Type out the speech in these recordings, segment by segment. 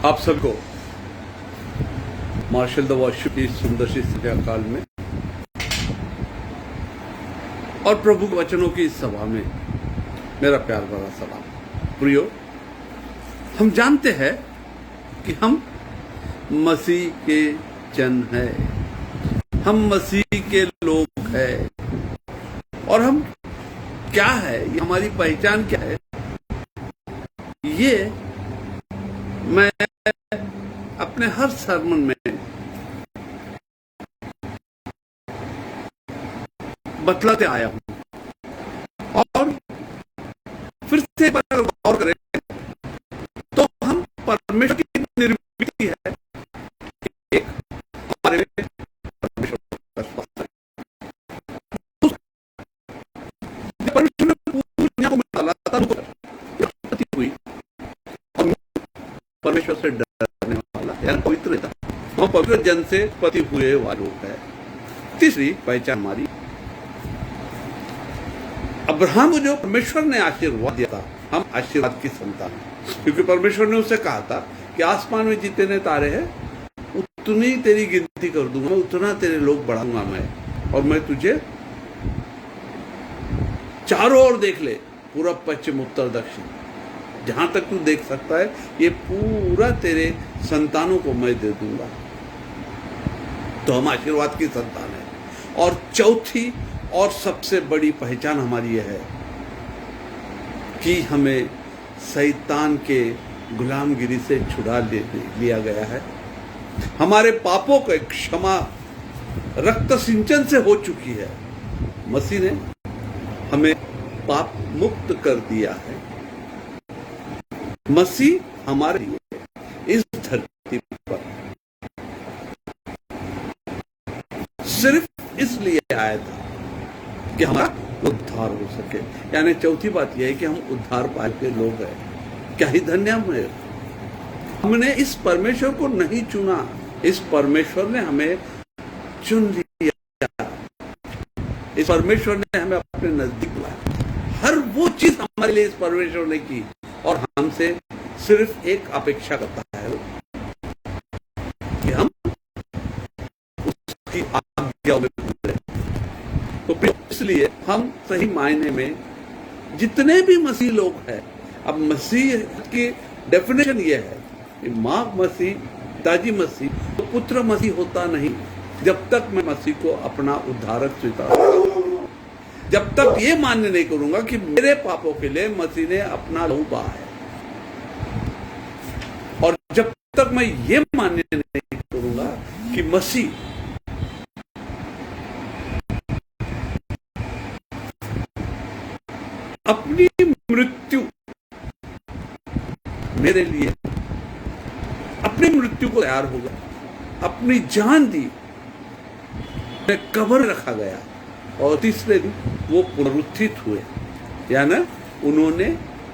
आप सबको martial the वॉशु की सुंदर सी संध्या काल में और प्रभु के वचनों की इस सभा में मेरा प्यार भरा सलाम। प्रियो, हम जानते हैं कि हम मसीह के जन हैं, हम मसीह के लोग हैं। और हम क्या है, ये हमारी पहचान क्या है, ये मैं अपने हर सरमन में बतलाते आया हूं। और फिर से गौर करें तो हम परमेश्वर की निर्मित है, एक हमारे में परमेश्वर ने पूरी दुनिया को डाला हुई और परमेश्वर से डरने वाला यानी पवित्रता, हम पवित्र जन से पति हुए वालों है। तीसरी पहचान हमारी, अब्राहम को जो परमेश्वर ने आशीर्वाद दिया था, हम आशीर्वाद की संतान हैं, क्योंकि परमेश्वर ने उससे कहा था कि आसमान में जितने तारे हैं उतनी तेरी गिनती कर दूंगा, उतना तेरे लोग बढ़ाऊंगा मैं, और मैं तुझे चारों ओर देख ले, पूरब पश्चिम उत्तर दक्षिण, जहां तक तू देख सकता है ये पूरा तेरे संतानों को मैं दे दूंगा। तो हम आशीर्वाद की संतान है। और चौथी और सबसे बड़ी पहचान हमारी यह है कि हमें शैतान के गुलामगिरी से छुड़ा लिया गया है। हमारे पापों को क्षमा रक्त सिंचन से हो चुकी है। मसीह ने हमें पाप मुक्त कर दिया है। मसीह हमारे लिए इस धरती पर सिर्फ इसलिए आया था कि हमारा उद्धार हो सके। यानी चौथी बात यह है कि हम उद्धार पाए के लोग हैं। क्या ही धन्य है, हमने इस परमेश्वर को नहीं चुना, इस परमेश्वर ने हमें चुन लिया, इस परमेश्वर ने हमें अपने नजदीक बुलाया। हर वो चीज हमारे लिए इस परमेश्वर ने की और हमसे सिर्फ एक अपेक्षा करता है कि हम उसकी आज्ञाओं में पूरे। तो इसलिए हम सही मायने में जितने भी मसीह लोग हैं, अब मसीह की डेफिनेशन ये है कि मां मसीह, पिताजी मसीह, तो पुत्र मसीह होता नहीं जब तक मैं मसीह को अपना उद्धारक स्वीकार, जब तक ये मान्य नहीं करूंगा कि मेरे पापों के लिए मसीह ने अपना लहू बहा है, और जब तक मैं ये मान्य नहीं करूंगा कि मसीह अपनी मृत्यु मेरे लिए, अपनी मृत्यु को तैयार होगा, अपनी जान दी, कब्र रखा गया और तीसरे दिन वो पुनरुत्थित हुए, यानी उन्होंने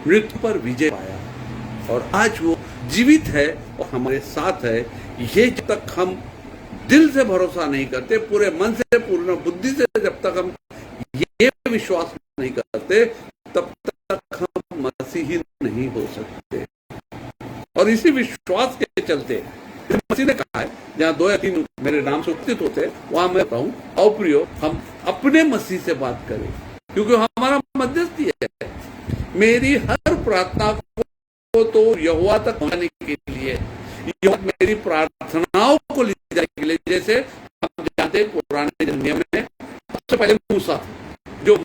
मृत्यु पर विजय पाया और आज वो जीवित है और हमारे साथ है। ये जब तक हम दिल से भरोसा नहीं करते, पूरे मन से, पूर्ण बुद्धि से जब तक हम ये विश्वास नहीं करते, तब तक हम मसीही नहीं हो सकते। और इसी विश्वास के चलते मसीह ने कहा है, जहां 2 या 3 मेरे नाम से उपस्थित होते हैं वहां मैं कहूं, आओ प्रियो हम अपने मसीह से बात करें, क्योंकि हमारा मध्यस्थी है। मेरी हर प्रार्थना को तो यहोवा तक पहुंचाने के लिए, मेरी प्रार्थनाओं को ले जाने के लिए, जैसे हम जानते हैं पुराने नियम में सबसे पहले मूसा जो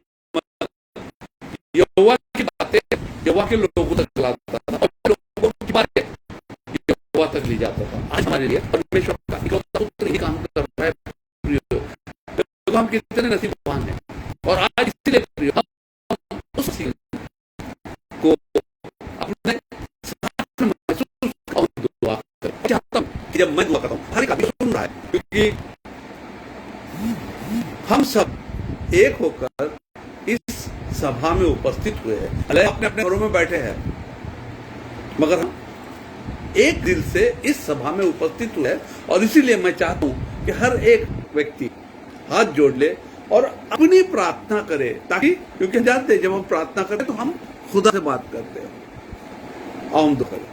यहोवा की बातें यहोवा के लोगों तक लाता था और लोगों की बातें यहोवा तक ले जाता था। आज हमारे लिए परमेश्वर का इकलौता पुत्र ही काम कर रहा है। तो हम कितने नसीबवान हैं। और आज इसलिए प्रिय हम उस को अपने साथ में महसूस दुआ चाहता हूं कि जब मैं दुआ करता हूं हर एक अभी सुन रहा है, क्योंकि हम सब एक होकर इस सभा में उपस्थित हुए हैं। भले अपने अपने घरों में बैठे हैं, मगर हम एक दिल से इस सभा में उपस्थित हुए हैं। और इसीलिए मैं चाहता हूं कि हर एक व्यक्ति हाथ जोड़ ले और अपनी प्रार्थना करे, ताकि, क्योंकि जानते हैं जब हम प्रार्थना करते तो हम खुदा से बात करते हैं। आओ हम दुआ करें।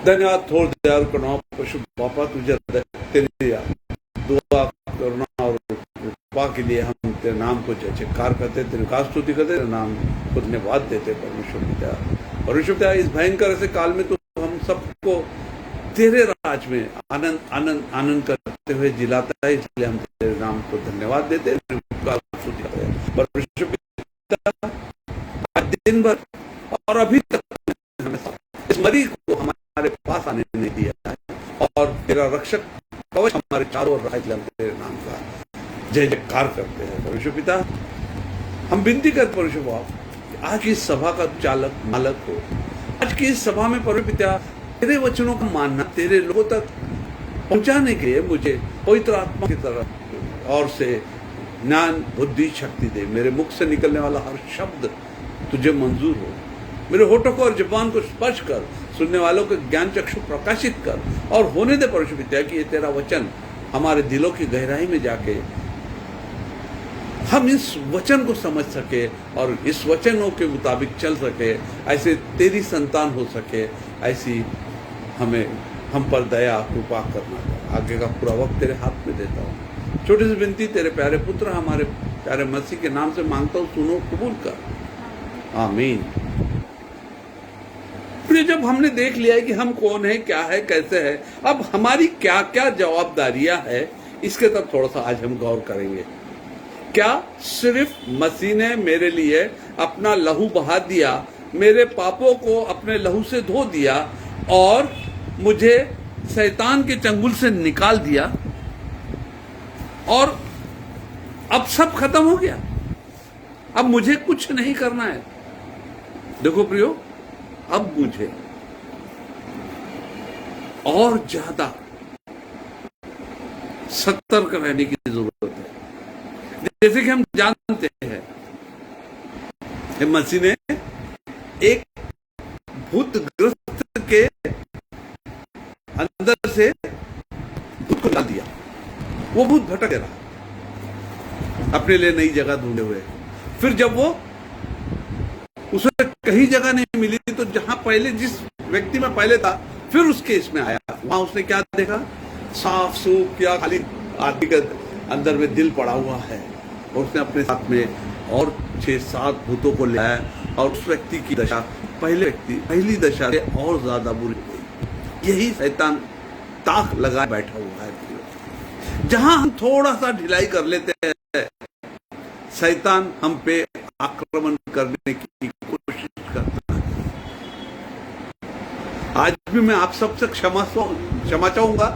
धन्यवाद थोर दयाल करुणा पशु बापा तुझे तेरी दुआ करुणा और कृपा के लिए हम तेरे नाम को जय जयकार करते, तेरे का स्तुति करते, तेरे नाम को धन्यवाद देते परमेश्वर पिता। परमेश्वर पिता इस भयंकर ऐसे काल में तो हम सबको तेरे राज में आनंद आनंद आनंद करते हुए जिलाता है, इसलिए हम तेरे नाम को धन्यवाद देते हैं, स्तुति करते हैं। परमेश्वर पिता दिन भर और अभी तक इस मरीज को हमारे पास आने नहीं दिया है और तेरा रक्षक कवच हमारे चारों ओर रहा, तेरे नाम का जय जयकार करते हैं। परमेश्वर पिता हम विनती करते परमेश्वर बाप आज की इस सभा का चालक मालक हो, आज की इस सभा में परमेश्वर पिता तेरे वचनों को मानना, तेरे लोगों तक पहुंचाने के लिए मुझे पवित्र आत्मा की तरफ और से ज्ञान बुद्धि शक्ति दे। मेरे मुख से निकलने वाला हर शब्द तुझे मंजूर हो, मेरे होठों को और जुबान को स्पर्श कर, सुनने वालों को ज्ञान चक्षु प्रकाशित कर और होने दे परमेश्वर पिता कि ये तेरा वचन हमारे दिलों की गहराई में जाके हम इस वचन को समझ सके और इस वचनों के मुताबिक चल सके, ऐसे तेरी संतान हो सके, ऐसी हमें हम पर दया कृपा करना। आगे का पूरा वक्त तेरे हाथ में देता हूँ। छोटी सी विनती तेरे प्यारे पुत्र हमारे प्यारे मसीह के नाम से मांगता हूँ, सुनो कबूल कर, आमीन। फिर जब हमने देख लिया है कि हम कौन है, क्या है, कैसे है, अब हमारी क्या क्या जवाबदारियां है, इसके तरफ थोड़ा सा आज हम गौर करेंगे। क्या सिर्फ मसीह ने मेरे लिए अपना लहू बहा दिया, मेरे पापों को अपने लहू से धो दिया और मुझे शैतान के चंगुल से निकाल दिया और अब सब खत्म हो गया, अब मुझे कुछ नहीं करना है? देखो प्रियो, अब मुझे और ज्यादा सतर्क रहने की जरूरत है। जैसे कि हम जानते हैं मसीह ने एक भूतग्रस्त के अंदर से भूत को डाल दिया, वो भूत भटक रहा अपने लिए नई जगह ढूंढे हुए। फिर जब वो उसे कहीं जगह नहीं मिली तो जहां पहले जिस व्यक्ति में पहले था फिर उसके इसमें आया, वहां उसने क्या देखा? साफ सूफ या खाली आदमी के अंदर में दिल पड़ा हुआ है और उसने अपने साथ में और 6-7 भूतों को ले आया और उस व्यक्ति की दशा पहली दशा से और ज्यादा बुरी हुई। यही शैतान ताक लगाए बैठा हुआ है। जहां हम थोड़ा सा ढिलाई कर लेते हैं, शैतान हम पे आक्रमण करने की कोशिश करता है। आज भी मैं आप सबसे क्षमा चाहूंगा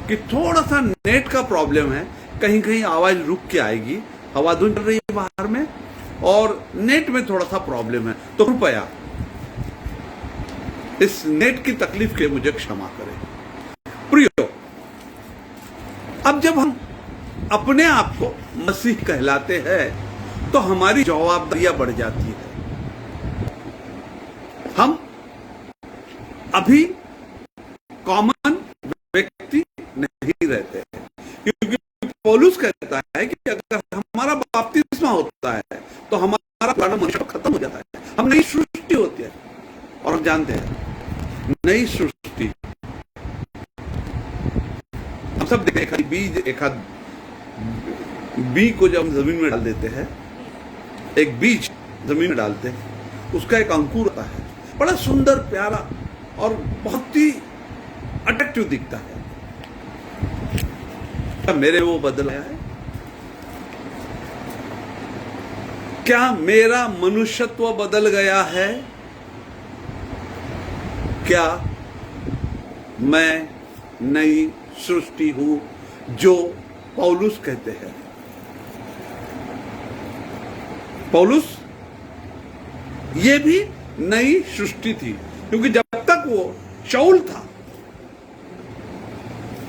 कि थोड़ा सा नेट का प्रॉब्लम है, कहीं कहीं आवाज रुक के आएगी, हवा धुंध चल रही है बाहर में और नेट में थोड़ा सा प्रॉब्लम है, तो कृपया इस नेट की तकलीफ के मुझे क्षमा करें। प्रियो, अब जब हम अपने आप को मसीह कहलाते हैं तो हमारी जवाबदारियां बढ़ जाती है। हम अभी कॉमन व्यक्ति नहीं रहते हैं, क्योंकि पौलुस कहता है कि अगर हमारा बपतिस्मा होता है तो हमारा पुराना मनुष्य खत्म हो जाता है, हम नई सृष्टि होती है। और हम जानते हैं नई सृष्टि हम सब देखते हैं, एक बीज को जब हम जमीन में डाल देते हैं, एक बीज जमीन में डालते हैं, उसका एक अंकुर होता है, बड़ा सुंदर प्यारा और बहुत ही अट्रैक्टिव दिखता है। मेरे वो बदला है? क्या मेरा मनुष्यत्व बदल गया है? क्या मैं नई सृष्टि हूं जो पौलुस कहते हैं? पौलुस ये भी नई सृष्टि थी, क्योंकि जब तक वो शाऊल था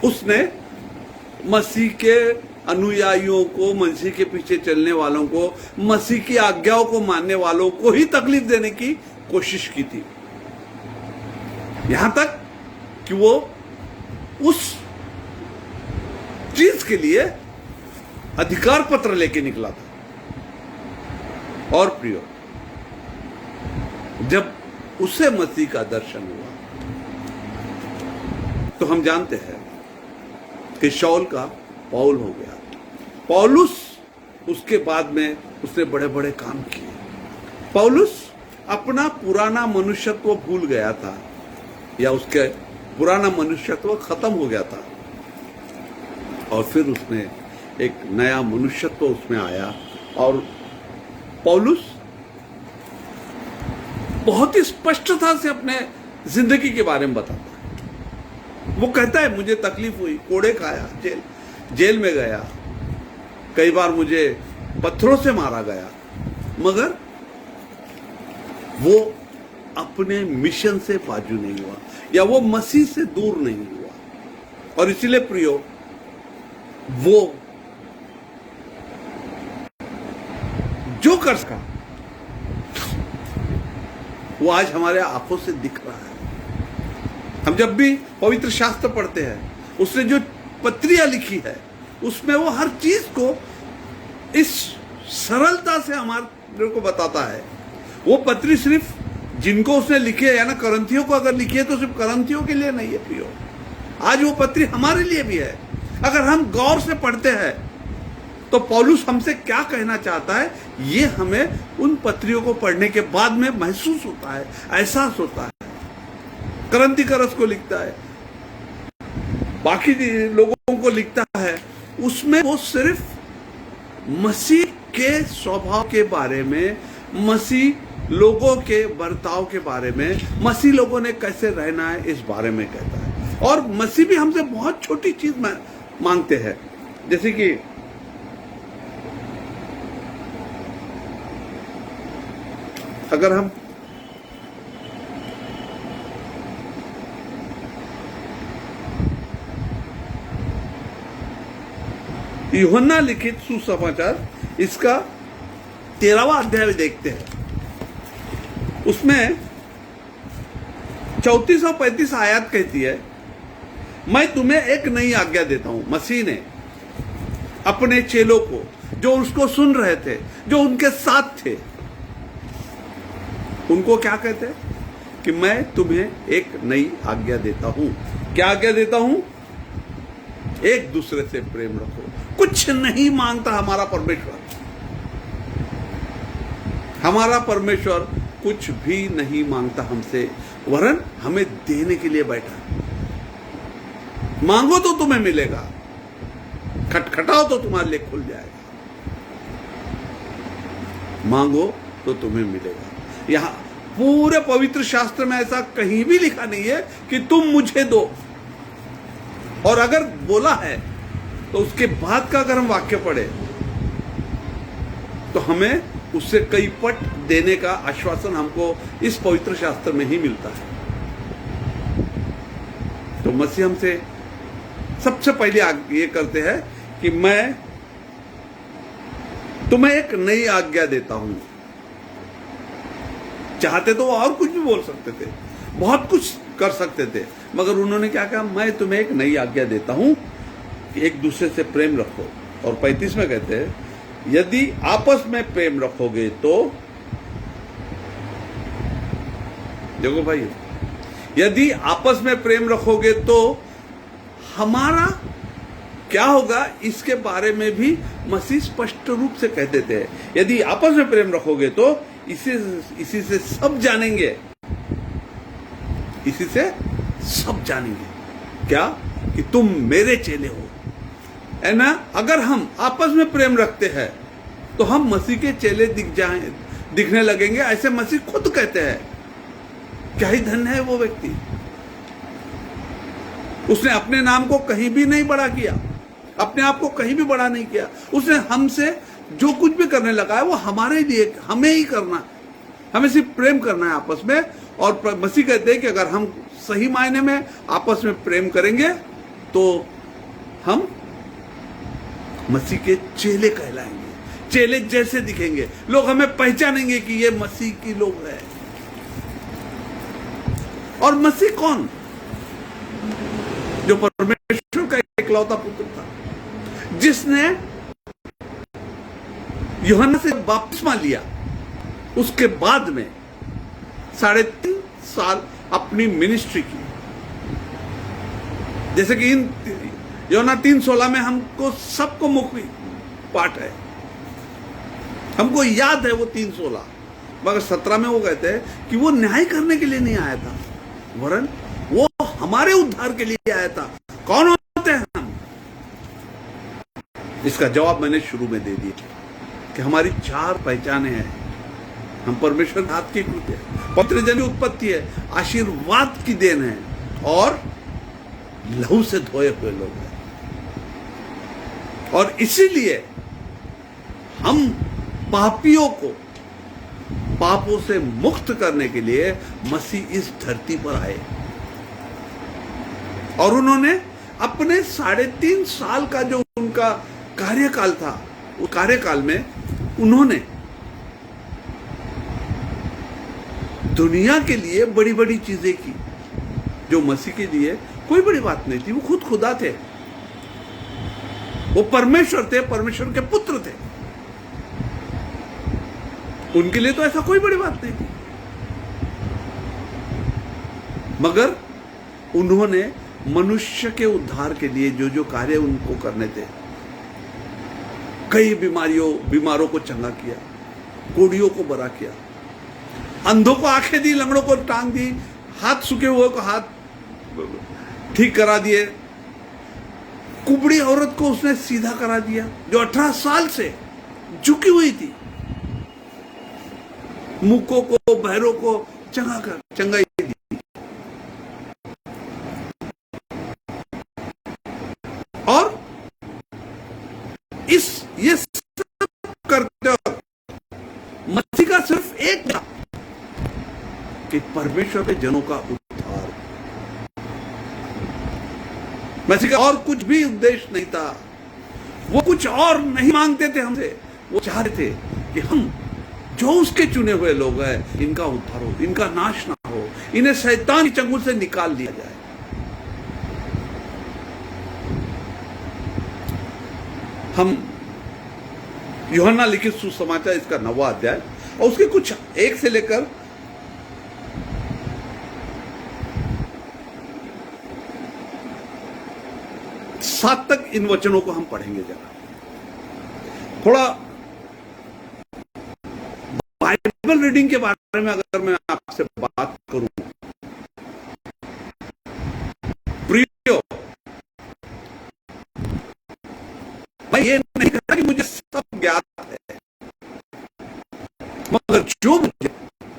उसने मसीह के अनुयायियों को, मसीह के पीछे चलने वालों को, मसीह की आज्ञाओं को मानने वालों को ही तकलीफ देने की कोशिश की थी, यहां तक कि वो उस चीज के लिए अधिकार पत्र लेके निकला था। और प्रियो, जब उसे मसीह का दर्शन हुआ तो हम जानते हैं कि शाऊल का पौल हो गया। पौलुस उसके बाद में उसने बड़े बड़े काम किए। पौलुस अपना पुराना मनुष्यत्व भूल गया था, या उसके पुराना मनुष्यत्व खत्म हो गया था, और फिर उसने एक नया मनुष्यत्व उसमें आया। और पौलुस बहुत ही स्पष्टता से अपने जिंदगी के बारे में बताता है। वो कहता है मुझे तकलीफ हुई, कोड़े खाया, जेल में गया, कई बार मुझे पत्थरों से मारा गया, मगर वो अपने मिशन से बाजू नहीं हुआ, या वो मसीह से दूर नहीं हुआ। और इसलिए प्रियो, वो जो कर सका वो आज हमारे आंखों से दिख रहा है। हम जब भी पवित्र शास्त्र पढ़ते हैं, उसने जो पत्रियां लिखी है उसमें वो हर चीज को इस सरलता से हमारे को बताता है। वो पत्री सिर्फ जिनको उसने लिखी है, या ना करंथियों को अगर लिखी है तो सिर्फ करंथियों के लिए नहीं है प्रियो, आज वो पत्री हमारे लिए भी है। अगर हम गौर से पढ़ते हैं तो पौलुस हमसे क्या कहना चाहता है, ये हमें उन पत्रियों को पढ़ने के बाद में महसूस होता है, एहसास होता है। करंथी करस को लिखता है, बाकी लोगों को लिखता है, उसमें वो सिर्फ मसीह के स्वभाव के बारे में, मसीह लोगों के बर्ताव के बारे में, मसीह लोगों ने कैसे रहना है इस बारे में कहता है। और मसीह भी हमसे बहुत छोटी चीज मांगते हैं, जैसे कि अगर हम यूहन्ना लिखित सुसमाचार इसका 13वां अध्याय देखते हैं, उसमें 34 और 35 आयत कहती है, मैं तुम्हें एक नई आज्ञा देता हूं। मसीह ने अपने चेलों को, जो उसको सुन रहे थे, जो उनके साथ थे, उनको क्या कहते हैं कि मैं तुम्हें एक नई आज्ञा देता हूं। क्या आज्ञा देता हूं? एक दूसरे से प्रेम रखो। कुछ नहीं मांगता हमारा परमेश्वर, हमारा परमेश्वर कुछ भी नहीं मांगता हमसे, वरन हमें देने के लिए बैठा। मांगो तो तुम्हें मिलेगा, खटखटाओ तो तुम्हारे लिए खुल जाएगा। मांगो तो तुम्हें मिलेगा। यहां पूरे पवित्र शास्त्र में ऐसा कहीं भी लिखा नहीं है कि तुम मुझे दो, और अगर बोला है तो उसके बाद का अगर हम वाक्य पढ़े तो हमें उससे कई पट देने का आश्वासन हमको इस पवित्र शास्त्र में ही मिलता है। तो मसीह हमसे सबसे पहले ये करते हैं कि मैं तुम्हें एक नई आज्ञा देता हूं। चाहते तो वो और कुछ भी बोल सकते थे, बहुत कुछ कर सकते थे, मगर उन्होंने क्या कहा, मैं तुम्हें एक नई आज्ञा देता हूं कि एक दूसरे से प्रेम रखो। और 35 में कहते हैं, यदि आपस में प्रेम रखोगे तो, देखो भाई, यदि आपस में प्रेम रखोगे तो हमारा क्या होगा, इसके बारे में भी मसीह स्पष्ट रूप से कह देते हैं। यदि आपस में प्रेम रखोगे तो इसी से सब जानेंगे, इसी से सब जानेंगे क्या, कि तुम मेरे चेले हो, है ना। अगर हम आपस में प्रेम रखते हैं तो हम मसीह के चेले दिखने लगेंगे, ऐसे मसीह खुद कहते हैं। क्या ही धन्य है वो व्यक्ति, उसने अपने नाम को कहीं भी नहीं बड़ा किया, अपने आप को कहीं भी बड़ा नहीं किया। उसने हमसे जो कुछ भी करने लगा है वो हमारे लिए, हमें ही करना, हमें सिर्फ प्रेम करना है आपस में। और मसीह कहते हैं कि अगर हम सही मायने में आपस में प्रेम करेंगे तो हम मसीह के चेले कहलाएंगे, चेले जैसे दिखेंगे, लोग हमें पहचानेंगे कि ये मसीह की लोग हैं। और मसीह कौन? जो परमेश्वर का इकलौता पुत्र था, जिसने यूहन्ना से बपतिस्मा लिया, उसके बाद में 3.5 साल अपनी मिनिस्ट्री की, जैसे कि इन यूहन्ना 3:16 में हमको सबको मुख्य पाठ है, हमको याद है वो 3:16, मगर 17 में वो कहते हैं कि वो न्याय करने के लिए नहीं आया था, वरन वो हमारे उद्धार के लिए आया था। कौन होते हैं हम? इसका जवाब मैंने शुरू में दे दिया कि हमारी 4 पहचाने हैं। हम परमेश्वर के हाथ की कृति है, पवित्र जन की उत्पत्ति है, आशीर्वाद की देन है और लहू से धोए हुए लोग हैं। और इसीलिए हम पापियों को पापों से मुक्त करने के लिए मसीह इस धरती पर आए और उन्होंने अपने 3.5 साल का जो उनका कार्यकाल था, उस कार्यकाल में उन्होंने दुनिया के लिए बड़ी बड़ी चीजें की, जो मसीह के लिए कोई बड़ी बात नहीं थी। वो खुद खुदा थे, वो परमेश्वर थे, परमेश्वर के पुत्र थे, उनके लिए तो ऐसा कोई बड़ी बात नहीं थी। मगर उन्होंने मनुष्य के उद्धार के लिए जो जो कार्य उनको करने थे, कई बीमारों को चंगा किया, कोढ़ियों को बरा किया, अंधों को आंखें दी, लंगड़ों को टांग दी, हाथ सूखे हुए को हाथ ठीक करा दिए, कुबड़ी औरत को उसने सीधा करा दिया जो 18 साल से झुकी हुई थी, मूकों को, बहरों को चंगाई दी। और ये सब करते वक्त मसीह का सिर्फ एक था कि परमेश्वर के जनों का उद्धार। मसीह का और कुछ भी उद्देश्य नहीं था, वो कुछ और नहीं मांगते थे हमसे। वो चाहते थे कि हम जो उसके चुने हुए लोग हैं, इनका उद्धार हो, इनका नाश ना हो, इन्हें शैतान की चंगुल से निकाल दिया जाए। हम यूहन्ना लिखित सुसमाचार इसका 9वां अध्याय और उसके कुछ 1 से लेकर 7 तक इन वचनों को हम पढ़ेंगे। जरा थोड़ा बाइबल रीडिंग के बारे में अगर मैं आपसे बात करूं, प्रियो, मैं ये नहीं कहता कि मुझे सब ज्ञात है, मगर जो मुझे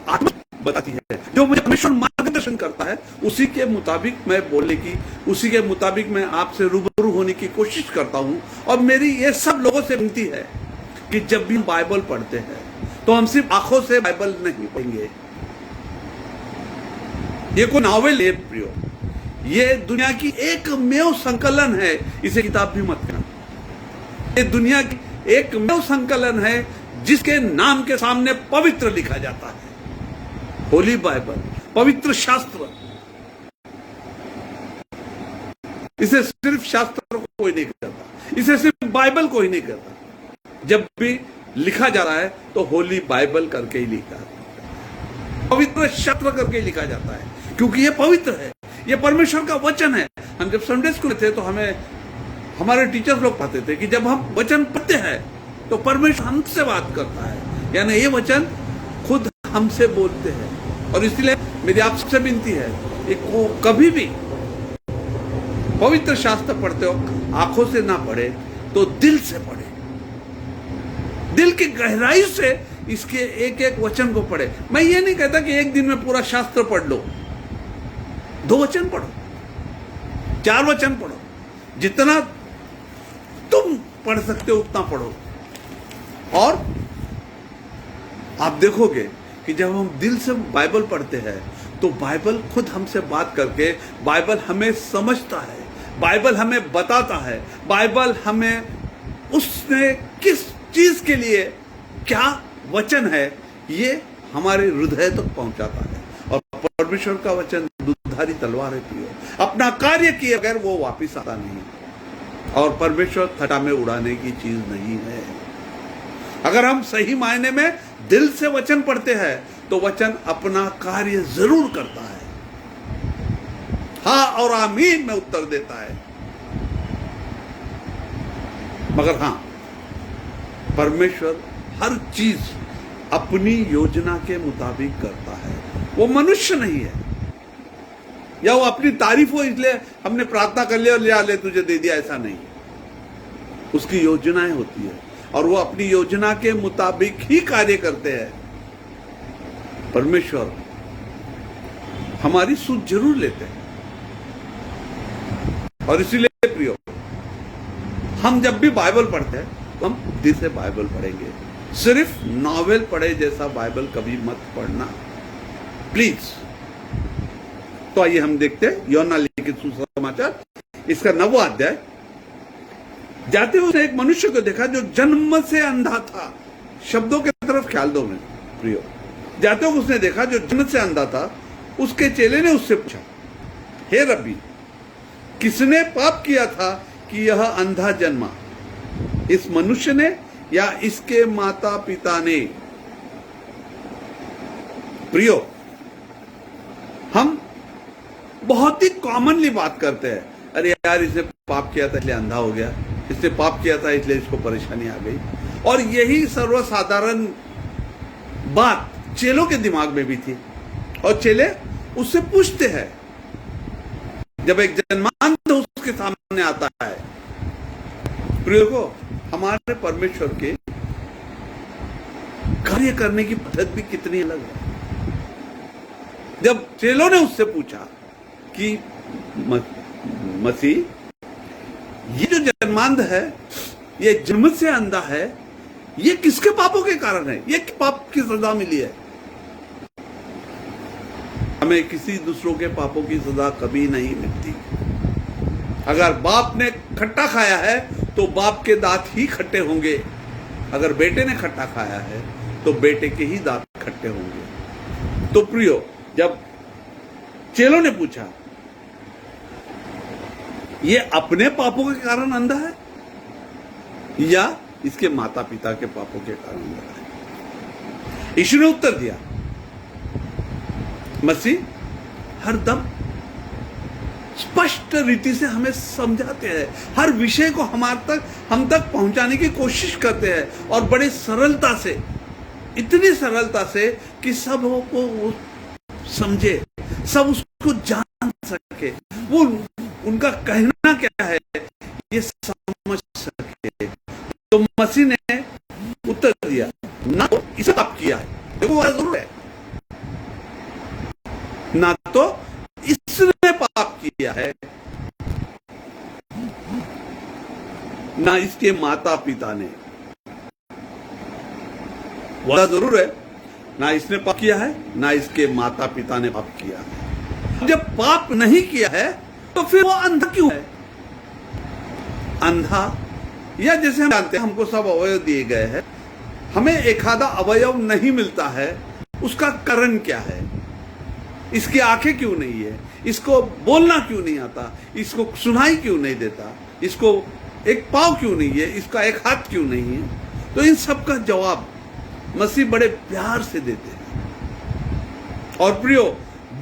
आत्मा बताती है, जो मुझे परमेश्वर मार्गदर्शन करता है, उसी के मुताबिक मैं बोलने की, उसी के मुताबिक मैं आपसे रूबरू होने की कोशिश करता हूं। और मेरी ये सब लोगों से विनती है कि जब भी हम बाइबल पढ़ते हैं तो हम सिर्फ आंखों से बाइबल नहीं पढ़ेंगे। ये कोई नॉवेल है प्रियो, ये दुनिया की एकमेव संकलन है, इसे किताब भी मत कहना। ये दुनिया की एकमेव संकलन है जिसके नाम के सामने पवित्र लिखा जाता है, होली बाइबल, पवित्र शास्त्र। इसे सिर्फ शास्त्र को कोई नहीं कहता, इसे सिर्फ बाइबल को ही नहीं कहता। जब भी लिखा जा रहा है तो होली बाइबल करके ही लिखा है, पवित्र शास्त्र करके ही लिखा जाता है, क्योंकि ये पवित्र है, ये परमेश्वर का वचन है। हम जब संडे स्कूल थे तो हमें हमारे टीचर लोग कहते थे कि जब हम वचन पढ़ते हैं तो परमेश्वर हमसे बात करता है, यानी ये वचन खुद हमसे बोलते हैं। और इसलिए मेरी आपसे विनती है कि कभी भी पवित्र शास्त्र पढ़ते हो आंखों से ना पढ़े तो दिल से पढ़े, दिल की गहराई से इसके एक एक वचन को पढ़े। मैं ये नहीं कहता कि एक दिन में पूरा शास्त्र पढ़ लो, 2 वचन पढ़ो, 4 वचन पढ़ो, जितना तुम पढ़ सकते हो उतना पढ़ो। और आप देखोगे कि जब हम दिल से बाइबल पढ़ते हैं तो बाइबल खुद हमसे बात करके, बाइबल हमें समझता है, बाइबल हमें बताता है, बाइबल हमें उसने किस चीज के लिए क्या वचन है ये हमारे हृदय तक पहुंचाता है। और परमेश्वर का वचन दुधारी तलवार है, अपना कार्य किए बगैर वो वापिस आता नहीं, और परमेश्वर थटा में उड़ाने की चीज नहीं है। अगर हम सही मायने में दिल से वचन पढ़ते हैं तो वचन अपना कार्य जरूर करता है। हाँ और आमीन में उत्तर देता है। मगर हां, परमेश्वर हर चीज अपनी योजना के मुताबिक करता है। वो मनुष्य नहीं है, या वो अपनी तारीफ हो इसलिए हमने प्रार्थना कर लिया और लिया ले तुझे दे दिया, ऐसा नहीं। उसकी योजनाएं होती है और वो अपनी योजना के मुताबिक ही कार्य करते हैं। परमेश्वर हमारी सुध जरूर लेते हैं, और इसीलिए प्रियो, हम जब भी बाइबल पढ़ते हैं तो हम दिल से बाइबल पढ़ेंगे। सिर्फ नॉवेल पढ़े जैसा बाइबल कभी मत पढ़ना, प्लीज। तो आइए हम देखते हैं यूहन्ना लिखित सुसमाचार, इसका 9वां अध्याय। जाते हुए उसने एक मनुष्य को देखा जो जन्म से अंधा था। शब्दों की तरफ ख्याल दो मेरे प्रियो। जाते हुए उसने देखा जो जन्म से अंधा था। उसके चेले ने उससे पूछा, हे रब्बी, किसने पाप किया था कि यह अंधा जन्मा, इस मनुष्य ने या इसके माता पिता ने? प्रियो, हम बहुत ही कॉमनली बात करते हैं, अरे यार इसने पाप किया था इसलिए अंधा हो गया, इसने पाप किया था इसलिए इसको परेशानी आ गई। और यही सर्वसाधारण बात चेलों के दिमाग में भी थी। और चेले उससे पूछते हैं, जब एक जन्मांध उसके सामने आता है। प्रियो को, हमारे परमेश्वर के कार्य करने की पद्धति भी कितनी अलग है। जब चेलों ने उससे पूछा कि मसीह, ये जो जन्मांध है, ये जन्म से अंधा है, ये किसके पापों के कारण है? ये पाप की सजा मिली है? हमें किसी दूसरों के पापों की सजा कभी नहीं मिलती। अगर बाप ने खट्टा खाया है तो बाप के दांत ही खट्टे होंगे, अगर बेटे ने खट्टा खाया है तो बेटे के ही दांत खट्टे होंगे। तो प्रियो, जब चेलों ने पूछा, ये अपने पापों के कारण अंधा है या इसके माता पिता के पापों के कारण अंधा है? यीशु ने उत्तर दिया, मसीह हरदम स्पष्ट रीति से हमें समझाते हैं, हर विषय को हम तक पहुंचाने की कोशिश करते हैं, और बड़े सरलता से, इतनी सरलता से कि सब को वो समझे, सब उसको जान सके, वो उनका कहना क्या है ये समझ सके। तो मसीह ने उत्तर दिया, ना तो इसे पाप किया है, देखो वह जरूर है, ना तो इसने पाप किया है, ना इसके माता पिता ने। वह जरूर है, ना इसने पाप किया है, ना इसके माता पिता ने पाप किया है। जब पाप नहीं किया है तो फिर वो अंधा क्यों है? अंधा, या जैसे हम जानते हैं हमको सब अवयव दिए गए हैं, हमें एक आधा अवयव नहीं मिलता है, उसका कारण क्या है? इसकी आंखें क्यों नहीं है? इसको बोलना क्यों नहीं आता? इसको सुनाई क्यों नहीं देता? इसको एक पाँव क्यों नहीं है? इसका एक हाथ क्यों नहीं है? तो इन सब का जवाब मसीह बड़े प्यार से देते हैं। और प्रियो,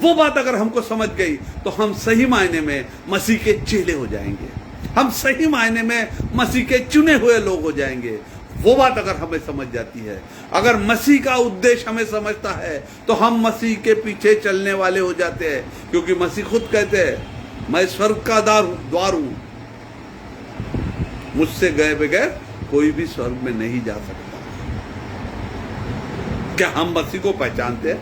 वो बात अगर हमको समझ गई तो हम सही मायने में मसीह के चेले हो जाएंगे, हम सही मायने में मसीह के चुने हुए लोग हो जाएंगे। वो बात अगर हमें समझ जाती है, अगर मसीह का उद्देश्य हमें समझता है, तो हम मसीह के पीछे चलने वाले हो जाते हैं। क्योंकि मसीह खुद कहते हैं, मैं स्वर्ग का द्वार हूं, मुझसे गए बगैर कोई भी स्वर्ग में नहीं जा सकता। क्या हम मसीह को पहचानते हैं?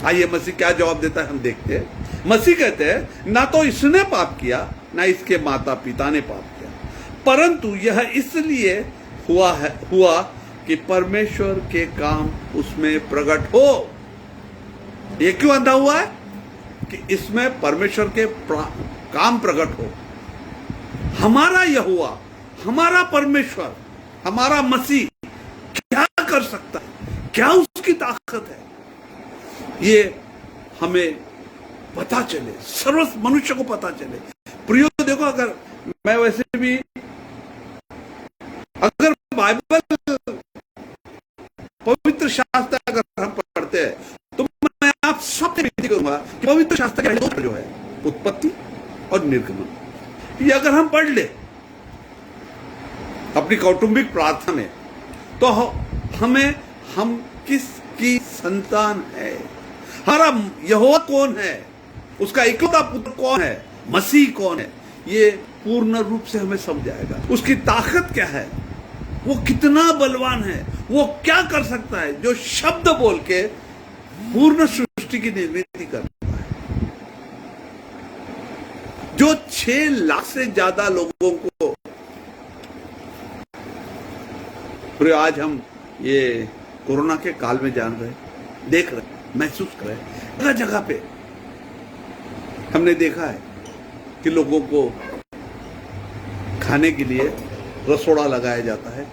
आइए मसीह क्या जवाब देता है हम देखते हैं। मसीह कहते हैं, ना तो इसने पाप किया, ना इसके माता पिता ने पाप किया, परंतु यह इसलिए हुआ कि परमेश्वर के काम उसमें प्रकट हो। ये क्यों अंधा हुआ है? कि इसमें परमेश्वर के काम प्रकट हो। हमारा यहोवा, हमारा परमेश्वर, हमारा मसीह क्या कर सकता है, क्या उसकी ताकत है, ये हमें पता चले, सर्व मनुष्य को पता चले। प्रियो देखो, अगर मैं वैसे भी अगर बाइबल पवित्र शास्त्र अगर हम पढ़ते हैं तो मैं आप सबसे विनती करूंगा कि पवित्र शास्त्र के दो जो है, उत्पत्ति और निर्गमन। ये अगर हम पढ़ ले अपनी कौटुंबिक प्रार्थना में, तो हम किसकी संतान है, हमारा यहोवा कौन है, उसका इकलौता पुत्र कौन है, मसीह कौन है, ये पूर्ण रूप से हमें समझ आएगा। उसकी ताकत क्या है, वो कितना बलवान है, वो क्या कर सकता है, जो शब्द बोल के पूर्ण सृष्टि की निर्मित करता है, जो 6 लाख से ज्यादा लोगों को, आज हम ये कोरोना के काल में जान रहे, देख रहे, महसूस कर रहे, जगह जगह पे हमने देखा है कि लोगों को खाने के लिए रसोड़ा लगाया जाता है,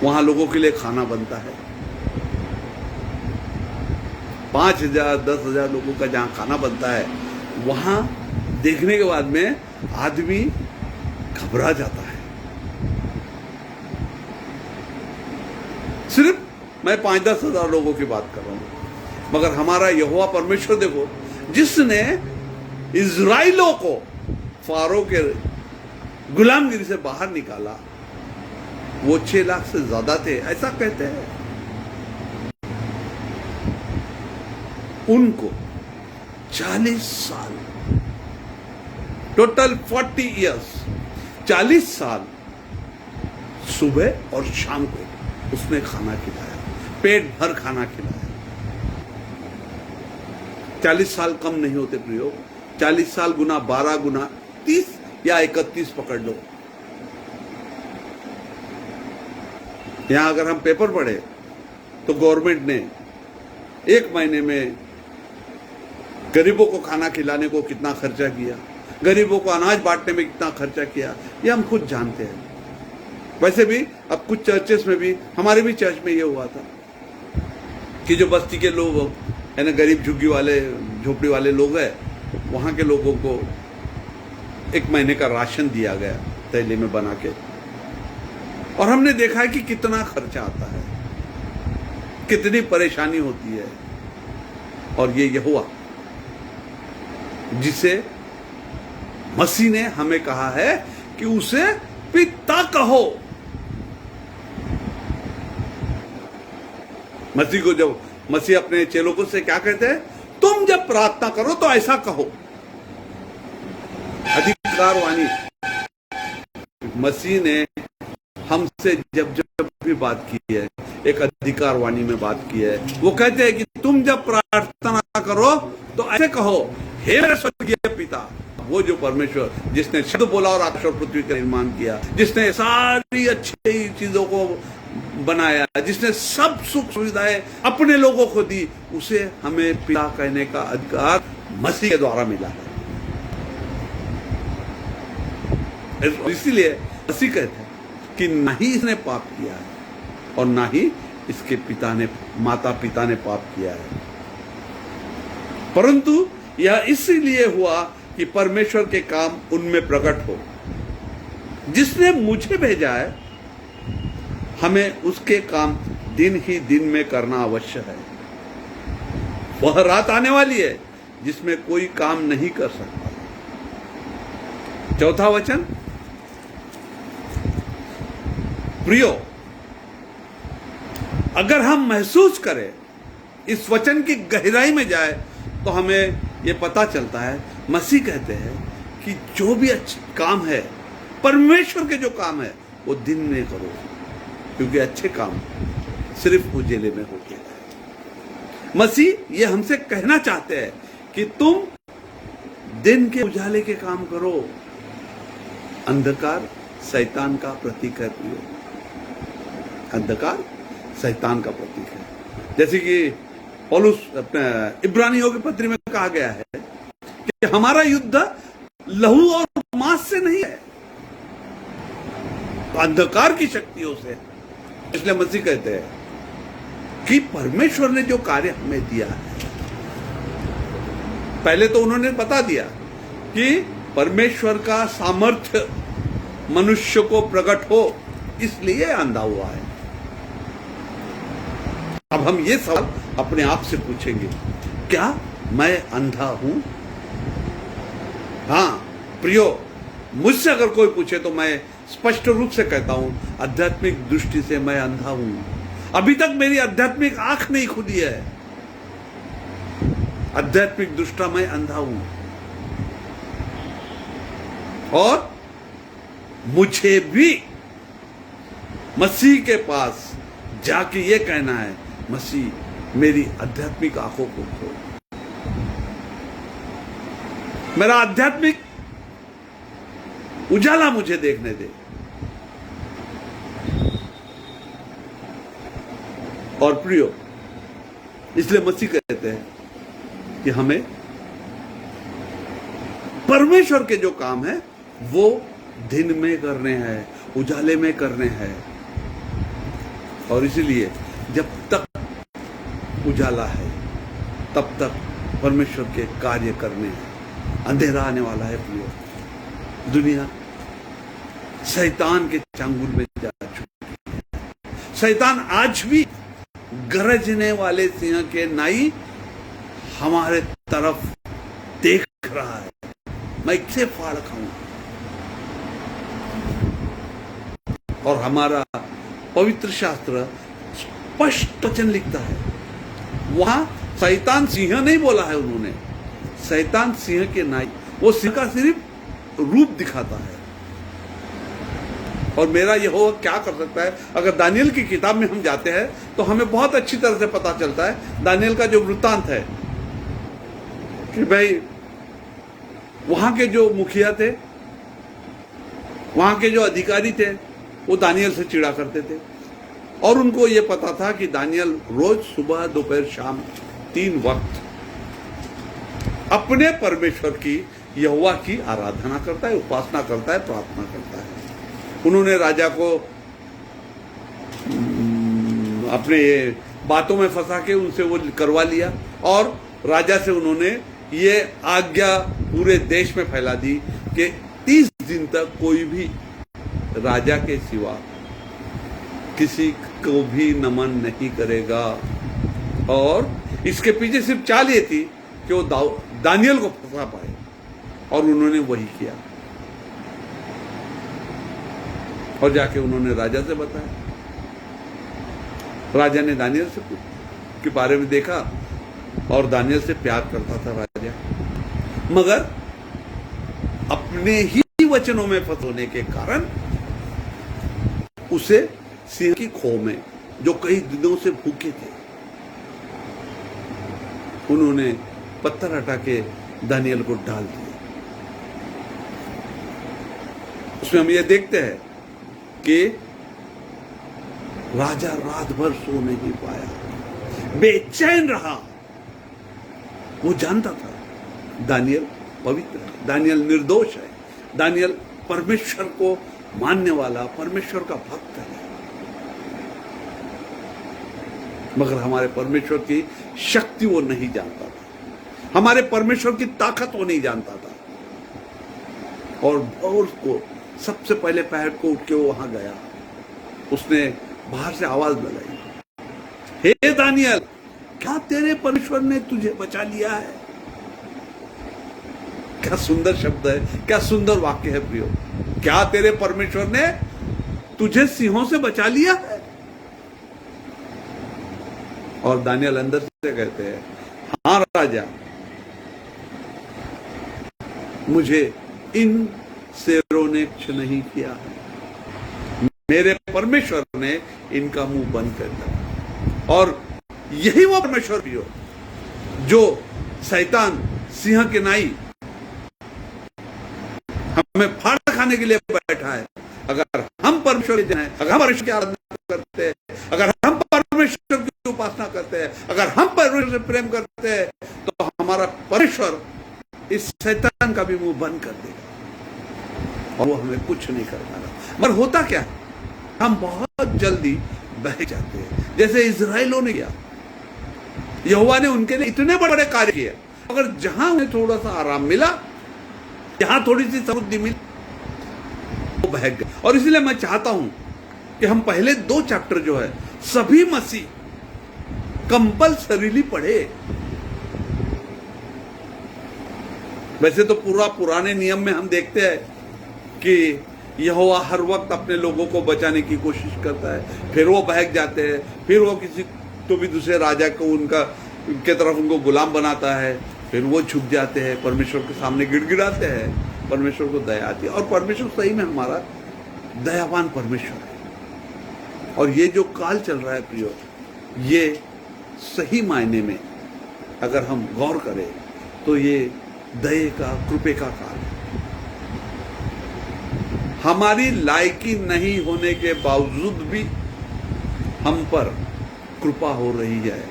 वहां लोगों के लिए खाना बनता है। 5,000 10,000 लोगों का जहां खाना बनता है, वहां देखने के बाद में आदमी घबरा जाता है। सिर्फ मैं 5-10 हजार लोगों की बात कर रहा हूं, मगर हमारा यहोवा परमेश्वर देखो, जिसने इजराइलों को फारो के गुलामगिरी से बाहर निकाला, वो 6 लाख से ज्यादा थे, ऐसा कहते हैं। उनको 40 साल, टोटल 40 इयर्स, 40 साल सुबह और शाम को उसने खाना खिलाया, पेट भर खाना खिलाया। 40 साल कम नहीं होते प्रियो, 40 साल गुना 12 गुना 30 या 31 पकड़ लो। यहां अगर हम पेपर पढ़े तो गवर्नमेंट ने 1 महीने में गरीबों को खाना खिलाने को कितना खर्चा किया, गरीबों को अनाज बांटने में कितना खर्चा किया, ये हम खुद जानते हैं। वैसे भी अब कुछ चर्चेस में भी, हमारे भी चर्च में ये हुआ था कि जो बस्ती के लोग है ना, गरीब झुग्गी वाले लोग हैं, वहां के लोगों को 1 महीने का राशन दिया गया थैले में बना के। और हमने देखा है कि कितना खर्चा आता है, कितनी परेशानी होती है। और ये यहोवा जिसे मसीह ने हमें कहा है कि उसे पिता कहो। मसीह को जब मसीह अपने चेलों को से क्या कहते हैं, तुम जब प्रार्थना करो तो ऐसा कहो। अधिकारवाणी मसीह ने हमसे जब जब भी बात की है, एक अधिकारवाणी में बात की है। वो कहते हैं कि तुम जब प्रार्थना करो तो ऐसे कहो, हे मेरे स्वर्गीय पिता। वो जो परमेश्वर जिसने शब्द बोला और आकाश और पृथ्वी का निर्माण किया, जिसने सारी अच्छी चीजों को बनाया, जिसने सब सुख सुविधाएं अपने लोगों को दी, उसे हमें पिता कहने का अधिकार मसीह के द्वारा मिला है। इसीलिए मसीह कहते हैं कि ना ही इसने पाप किया है और ना ही इसके माता पिता ने पाप किया है, परंतु यह इसीलिए हुआ कि परमेश्वर के काम उनमें प्रकट हो। जिसने मुझे भेजा है, हमें उसके काम दिन ही दिन में करना अवश्य है। वह रात आने वाली है जिसमें कोई काम नहीं कर सकता। 4था वचन, प्रियो, अगर हम महसूस करें, इस वचन की गहराई में जाए, तो हमें यह पता चलता है, मसीह कहते हैं कि जो भी अच्छे काम है, परमेश्वर के जो काम है, वो दिन में करो, क्योंकि अच्छे काम सिर्फ उजेले में होते हैं। मसीह ये हमसे कहना चाहते हैं कि तुम दिन के उजाले के काम करो। अंधकार शैतान का प्रतीक है प्रियो, अंधकार शैतान का प्रतीक है। जैसे कि पौलुस अपने इब्रानियों की पत्री में कहा गया है कि हमारा युद्ध लहू और मांस से नहीं है, तो अंधकार की शक्तियों से। इसलिए मसीह कहते हैं कि परमेश्वर ने जो कार्य हमें दिया है, पहले तो उन्होंने बता दिया कि परमेश्वर का सामर्थ्य मनुष्य को प्रकट हो, इसलिए अंधा हुआ है। अब हम ये सवाल अपने आप से पूछेंगे, क्या मैं अंधा हूं? हाँ प्रियो, मुझसे अगर कोई पूछे तो मैं स्पष्ट रूप से कहता हूं, आध्यात्मिक दृष्टि से मैं अंधा हूं। अभी तक मेरी आध्यात्मिक आंख नहीं खुली है। आध्यात्मिक दृष्टा मैं अंधा हूं। और मुझे भी मसीह के पास जाके ये कहना है, मसीह मेरी आध्यात्मिक आंखों को खोल, मेरा आध्यात्मिक उजाला मुझे देखने दे। और प्रियो, इसलिए मसीह कहते हैं कि हमें परमेश्वर के जो काम है वो दिन में करने हैं, उजाले में करने हैं। और इसीलिए जब तक उजाला है तब तक परमेश्वर के कार्य करने हैं। अंधेरा आने वाला है प्रियो। दुनिया शैतान के चंगुल में जा चुकी है। शैतान आज भी गरजने वाले सिंह के नाई हमारे तरफ देख रहा है, मैं किसे फाड़ खाऊं। और हमारा पवित्र शास्त्र स्पष्ट वचन लिखता है, वहां शैतान सिंह नहीं बोला है उन्होंने, शैतान सिंह के नाई। वो सिंह का सिर्फ रूप दिखाता है। और मेरा यहोवा क्या कर सकता है? अगर दानियल की किताब में हम जाते हैं तो हमें बहुत अच्छी तरह से पता चलता है। दानियल का जो वृत्तांत है कि भाई वहां के जो मुखिया थे, वहां के जो अधिकारी थे, वो दानियल से चिढ़ा करते थे। और उनको ये पता था कि दानियल रोज सुबह दोपहर शाम 3 वक्त अपने परमेश्वर की, यहोवा की आराधना करता है, उपासना करता है, प्रार्थना करता है। उन्होंने राजा को अपने बातों में फंसा के उनसे वो करवा लिया। और राजा से उन्होंने ये आज्ञा पूरे देश में फैला दी कि 30 दिन तक कोई भी राजा के सिवा किसी को भी नमन नहीं करेगा। और इसके पीछे सिर्फ चाल ये थी कि वो दानियल को फंसा पाए। और उन्होंने वही किया। और जाके उन्होंने राजा से बताया। राजा ने दानियल से के बारे में देखा और दानियल से प्यार करता था राजा, मगर अपने ही वचनों में फंस होने के कारण उसे सिंह की खो में, जो कई दिनों से भूखे थे, उन्होंने पत्थर हटा के दानियल को डाल दिया। उसमें हम ये देखते हैं कि राजा रात भर सो नहीं पाया, बेचैन रहा। वो जानता था दानियल पवित्र है, दानियल निर्दोष है, दानियल परमेश्वर को मानने वाला, परमेश्वर का भक्त है। मगर हमारे परमेश्वर की शक्ति वो नहीं जानता था, हमारे परमेश्वर की ताकत वो नहीं जानता था। और भोर को सबसे पहले पहर को उठ के वो वहां गया। उसने बाहर से आवाज लगाई, हे दानियल, क्या तेरे परमेश्वर ने तुझे बचा लिया है? क्या सुंदर शब्द है, क्या सुंदर वाक्य है प्रियो। क्या तेरे परमेश्वर ने तुझे सिंहों से बचा लिया है? और दानियल अंदर से कहते हैं, हाँ राजा, मुझे इन शेरों ने कुछ नहीं किया है, मेरे परमेश्वर ने इनका मुंह बंद कर दिया। और यही वो परमेश्वर भी हो जो शैतान सिंह के नाई हमें फाड़ खाने के लिए बैठा है। अगर हम परमेश्वर के जन हैं, अगर हम परमेश्वर की आराधना करते हैं, अगर हम परमेश्वर की उपासना करते हैं, अगर हम परमेश्वर से प्रेम करते हैं, तो हमारा परमेश्वर इस शैतान का भी मुंह बंद कर देगा और वो हमें कुछ नहीं कर पाएगा। मगर होता क्या है, हम बहुत जल्दी बह जाते हैं, जैसे इजराइलों ने किया। यहोवा ने उनके लिए इतने बड़े बड़े कार्य किए, अगर जहां उन्हें थोड़ा सा आराम मिला, जहां थोड़ी सी समृद्धि मिली, वो बह गए। और इसलिए मैं चाहता हूं कि हम पहले 2 चैप्टर जो है सभी मसीह कंपल्सरीली पढ़े। वैसे तो पूरा पुराने नियम में हम देखते हैं कि यहोवा हर वक्त अपने लोगों को बचाने की कोशिश करता है, फिर वो बहक जाते हैं, फिर वो किसी तो भी दूसरे राजा को उनके तरफ उनको गुलाम बनाता है, फिर वो छुप जाते हैं, परमेश्वर के सामने गिड़गिड़ाते हैं, परमेश्वर को दया आती है। और परमेश्वर सही में हमारा दयावान परमेश्वर है। और ये जो काल चल रहा है प्रियो, ये सही मायने में अगर हम गौर करें तो ये दया का, कृपे का काल है। हमारी लायकी नहीं होने के बावजूद भी हम पर कृपा हो रही है,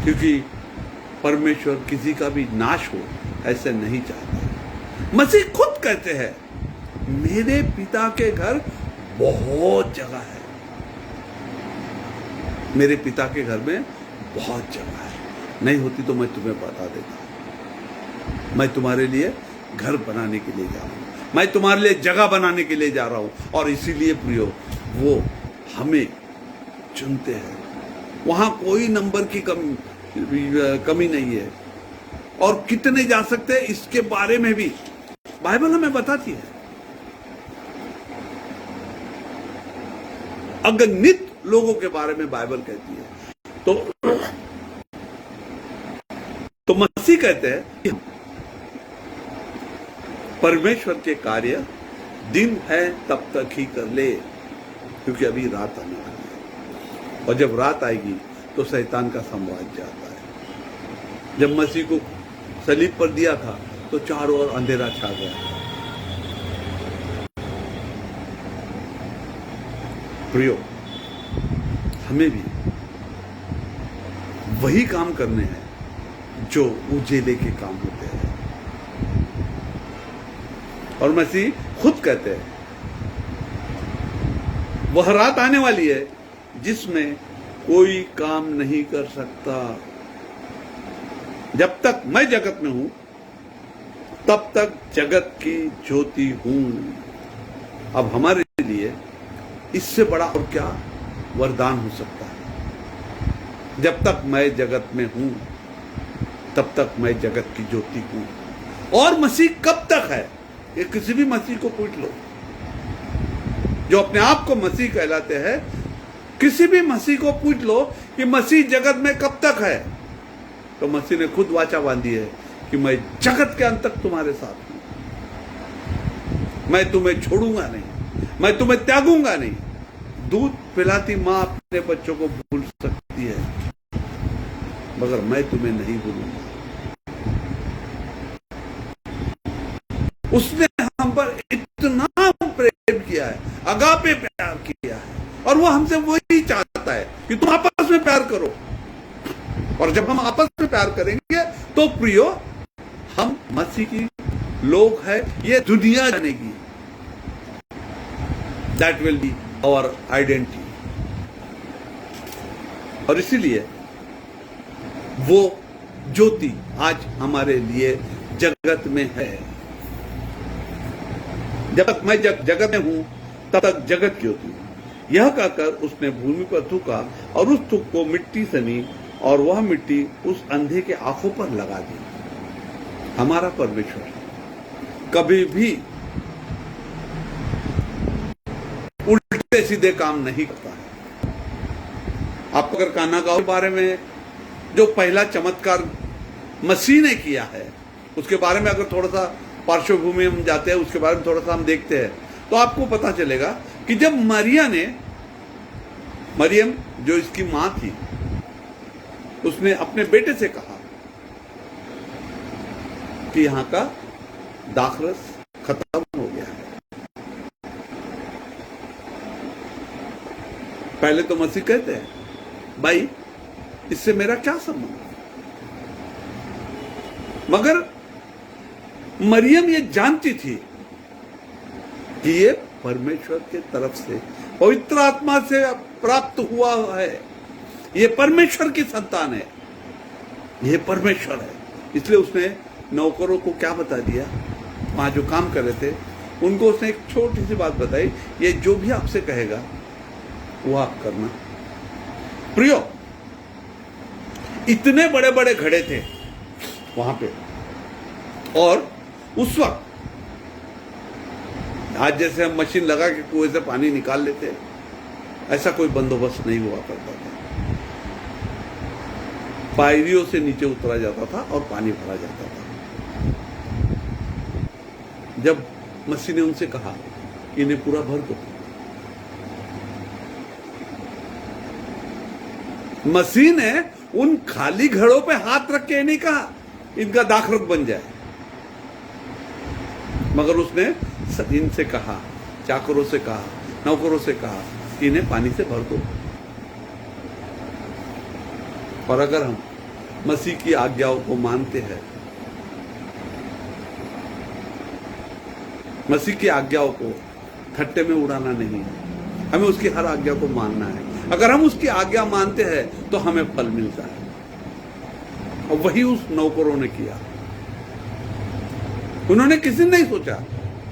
क्योंकि परमेश्वर किसी का भी नाश हो ऐसे नहीं चाहता। मसीह खुद कहते हैं, मेरे पिता के घर बहुत जगह है, मेरे पिता के घर में बहुत जगह है, नहीं होती तो मैं तुम्हें बता देता। मैं तुम्हारे लिए घर बनाने के लिए जा रहा हूं, मैं तुम्हारे लिए जगह बनाने के लिए जा रहा हूं। और इसीलिए प्रियो, वो हमें चुनते हैं। वहां कोई नंबर की कमी नहीं है। और कितने जा सकते हैं इसके बारे में भी बाइबल हमें बताती है। अगणित लोगों के बारे में बाइबल कहती है। तो मसीह कहते हैं कि परमेश्वर के कार्य दिन है तब तक ही कर ले, क्योंकि अभी रात आने वाली है। और जब रात आएगी तो शैतान का साम्राज्य आता है। जब मसीह को सलीब पर दिया था तो चारों ओर अंधेरा छा गया। प्रियो, हमें भी वही काम करने हैं जो उजेले के काम होते हैं। और मसीह खुद कहते हैं, वह रात आने वाली है जिसमें कोई काम नहीं कर सकता। जब तक मैं जगत में हूं तब तक जगत की ज्योति हूं। अब हमारे लिए इससे बड़ा और क्या वरदान हो सकता है। जब तक मैं जगत में हूं तब तक मैं जगत की ज्योति हूं। और मसीह कब तक है, ये किसी भी मसीह को पूछ लो जो अपने आप को मसीह कहलाते हैं। किसी भी मसीह को पूछ लो कि मसीह जगत में कब तक है, तो मसीह ने खुद वाचा बांधी है कि मैं जगत के अंत तक तुम्हारे साथ हूं, मैं तुम्हें छोड़ूंगा नहीं, मैं तुम्हें त्यागूंगा नहीं। दूध पिलाती मां अपने बच्चों को भूल सकती है, मगर मैं तुम्हें नहीं भूलूंगा। उसने हम पर इतना प्रेम किया है, अगापे प्यार किया है, और वो हमसे वही चाहता है कि तुम आपस में प्यार करो। और जब हम आपस में प्यार करेंगे तो प्रियो, हम मसीह की लोग हैं, ये दुनिया जानेगी। That will be our identity. और इसीलिए वो ज्योति आज हमारे लिए जगत में है। जब तक मैं जगत में हूं तब तक जगत की ज्योति हूं। यह कहकर उसने भूमि पर थूका और उस थूक को मिट्टी सनी, और वह मिट्टी उस अंधे के आंखों पर लगा दी। हमारा परमेश्वर कभी भी उल्टे सीधे काम नहीं करता है। आपको अगर कान्हा गांव के बारे में जो पहला चमत्कार मसीह ने किया है उसके बारे में अगर थोड़ा सा पार्श्वभूमि हम जाते हैं, उसके बारे में थोड़ा सा हम देखते हैं, तो आपको पता चलेगा कि जब मरियम जो इसकी मां थी, उसने अपने बेटे से कहा कि यहां का दाखरस खत्म हो गया है। पहले तो मसीह कहते हैं, भाई इससे मेरा क्या संबंध। मगर मरियम ये जानती थी कि ये परमेश्वर के तरफ से, पवित्र आत्मा से प्राप्त हुआ है, ये परमेश्वर की संतान है, ये परमेश्वर है। इसलिए उसने नौकरों को क्या बता दिया, वहां जो काम कर रहे थे उनको उसने एक छोटी सी बात बताई, ये जो भी आपसे कहेगा वो आप करना। प्रियो, इतने बड़े बड़े घड़े थे वहां पे, और उस वक्त आज जैसे हम मशीन लगा के कुएं से पानी निकाल लेते हैं, ऐसा कोई बंदोबस्त नहीं हुआ करता था। पायरियों से नीचे उतरा जाता था और पानी भरा जाता था। जब मसीह ने उनसे कहा कि इन्हें पूरा भर दो, मसीह ने उन खाली घड़ों पे हाथ रख के नहीं कहा इनका दाखरख बन जाए, मगर उसने इनसे कहा, चाकरों से कहा, नौकरों से कहा कि इन्हें पानी से भर दो। और अगर हम मसीह की आज्ञाओं को मानते हैं, मसीह की आज्ञाओं को खट्टे में उड़ाना नहीं है, हमें उसकी हर आज्ञा को मानना है। अगर हम उसकी आज्ञा मानते हैं तो हमें फल मिलता है, और वही उस नौकरों ने किया। उन्होंने किसी ने नहीं सोचा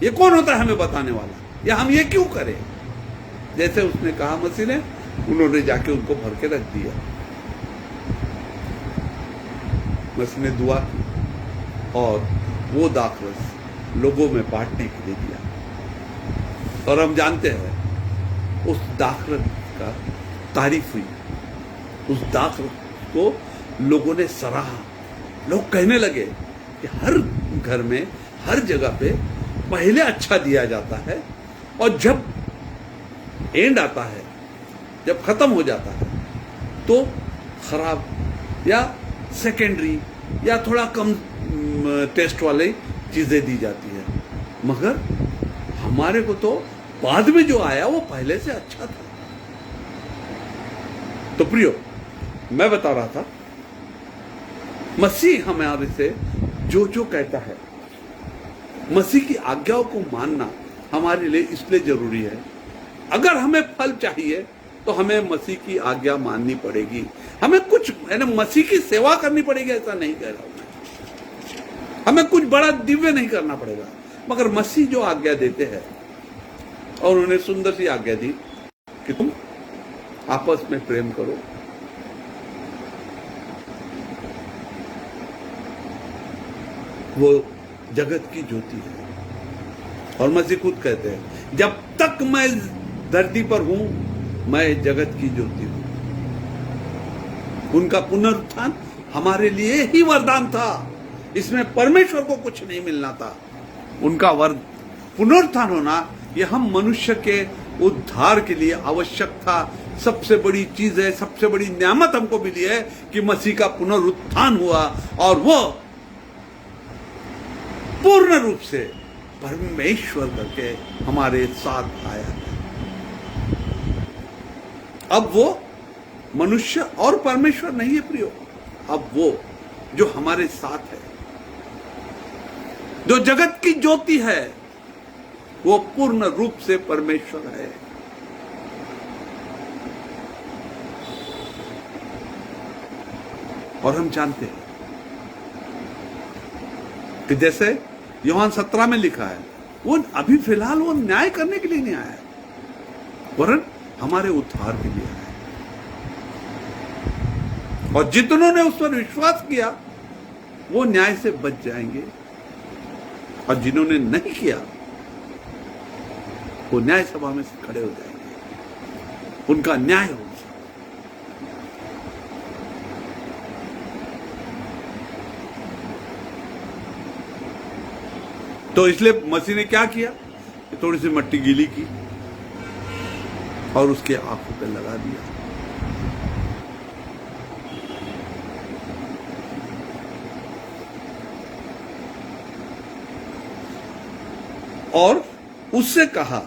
ये कौन होता है हमें बताने वाला, या हम ये क्यों करें। जैसे उसने कहा मसीह ने, उन्होंने जाके उनको भर के रख दिया। मसीह ने दुआ की और वो दाखरस लोगों में बांटने के लिए दिया। और हम जानते हैं उस दाखरस का तारीफ हुई, उस दाखरस को लोगों ने सराहा। लोग कहने लगे कि हर घर में, हर जगह पे पहले अच्छा दिया जाता है, और जब एंड आता है, जब खत्म हो जाता है, तो खराब या सेकेंडरी या थोड़ा कम टेस्ट वाली चीजें दी जाती है। मगर हमारे को तो बाद में जो आया वो पहले से अच्छा था। तो प्रियो, मैं बता रहा था, मसीह हमारे से जो जो कहता है, मसीह की आज्ञाओं को मानना हमारे लिए इसलिए जरूरी है। अगर हमें फल चाहिए तो हमें मसीह की आज्ञा माननी पड़ेगी। हमें कुछ मसीह की सेवा करनी पड़ेगी, ऐसा नहीं कह रहा हूं मैं। हमें कुछ बड़ा दिव्य नहीं करना पड़ेगा, मगर मसीह जो आज्ञा देते हैं, और उन्होंने सुंदर सी आज्ञा दी कि तुम आपस में प्रेम करो, वो जगत की ज्योति है। और मसीह खुद कहते हैं, जब तक मैं धरती पर हूं मैं जगत की ज्योति हूं। उनका पुनरुत्थान हमारे लिए ही वरदान था, इसमें परमेश्वर को कुछ नहीं मिलना था। उनका पुनरुत्थान होना यह हम मनुष्य के उद्धार के लिए आवश्यक था। सबसे बड़ी चीज है, सबसे बड़ी नियामत हमको मिली है कि मसीह का पुनरुत्थान हुआ, और वो पूर्ण रूप से परमेश्वर करके हमारे साथ आया है। अब वो मनुष्य और परमेश्वर नहीं है प्रियो, अब वो जो हमारे साथ है, जो जगत की ज्योति है, वो पूर्ण रूप से परमेश्वर है। और हम जानते हैं कि जैसे यूहन्ना 17 में लिखा है, वो अभी फिलहाल वो न्याय करने के लिए नहीं आया है, वरन हमारे उद्धार के लिए आया है। और जितनों ने उस पर विश्वास किया वो न्याय से बच जाएंगे, और जिन्होंने नहीं किया वो न्याय सभा में से खड़े हो जाएंगे, उनका न्याय होगा। तो इसलिए मसीह ने क्या किया, थोड़ी सी मिट्टी गीली की और उसके आंखों पे लगा दिया। और उससे कहा,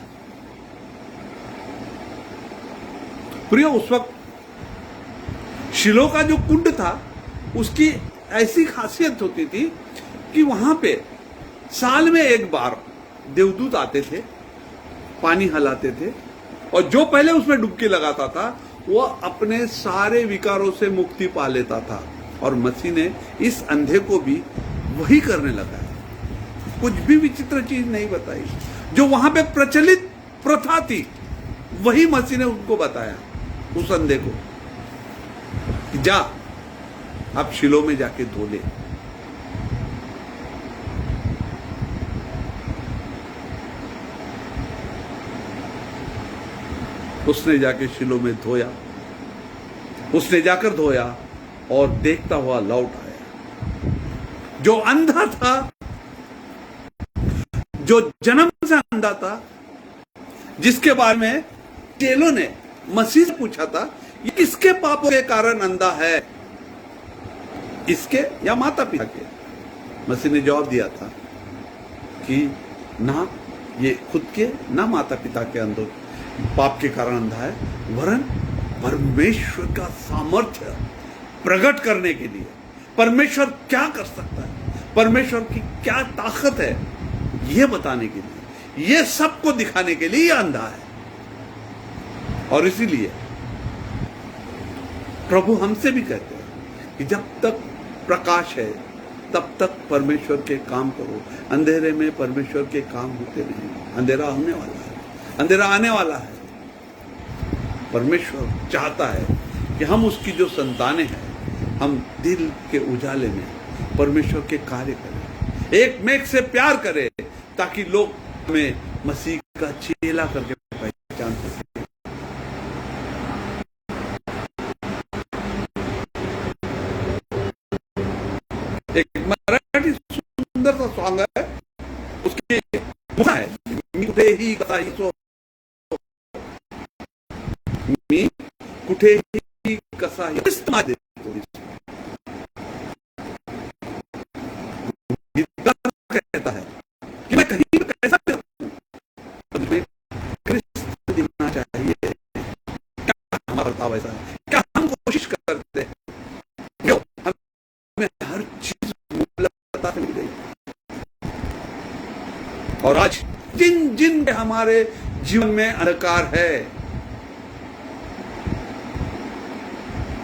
प्रियो, उस वक्त शिलो का जो कुंड था उसकी ऐसी खासियत होती थी कि वहां पे साल में एक बार देवदूत आते थे, पानी हलाते थे, और जो पहले उसमें डुबकी लगाता था वो अपने सारे विकारों से मुक्ति पा लेता था। और मसीह ने इस अंधे को भी वही करने लगा है। कुछ भी विचित्र चीज नहीं बताई, जो वहां पे प्रचलित प्रथा थी वही मसीह ने उनको बताया, उस अंधे को, कि जा अब शिलो में जाके धो ले। उसने जाके शिलो में धोया, उसने जाकर धोया और देखता हुआ लौट आया। जो अंधा था, जो जन्म से अंधा था, जिसके बारे में चेलों ने मसीह से पूछा था, ये किसके पापों के कारण अंधा है, इसके या माता पिता के? मसीह ने जवाब दिया था कि ना ये खुद के ना माता पिता के अंधों पाप के कारण अंधा है, वरन परमेश्वर का सामर्थ्य प्रकट करने के लिए, परमेश्वर क्या कर सकता है, परमेश्वर की क्या ताकत है, यह बताने के लिए, यह सबको दिखाने के लिए यह अंधा है। और इसीलिए प्रभु हमसे भी कहते हैं कि जब तक प्रकाश है तब तक परमेश्वर के काम करो, अंधेरे में परमेश्वर के काम होते नहीं। अंधेरा होने वाला है, अंधेरा आने वाला है। परमेश्वर चाहता है कि हम उसकी जो संतानें हैं, हम दिल के उजाले में परमेश्वर के कार्य करें, एक मेघ से प्यार करें, ताकि लोग हमें मसीह का चेला करके पहचान सकें। एक मराठी सुंदर सा सॉन्ग है, उसकी मुखा है, मी कुठेही कसाही सो, मी कुठेही कसाही इस्तेमाल कहता है कि मैं कहीं भी कैसा भी हूं, मुझे क्रिस्त दिखना चाहिए। क्या हमारा बर्ताव ऐसा है? क्या हम कोशिश करते हैं? क्यों हमें हर चीज मूलता से मिल गई? और आज जिन जिन हमारे जीवन में अंधकार है,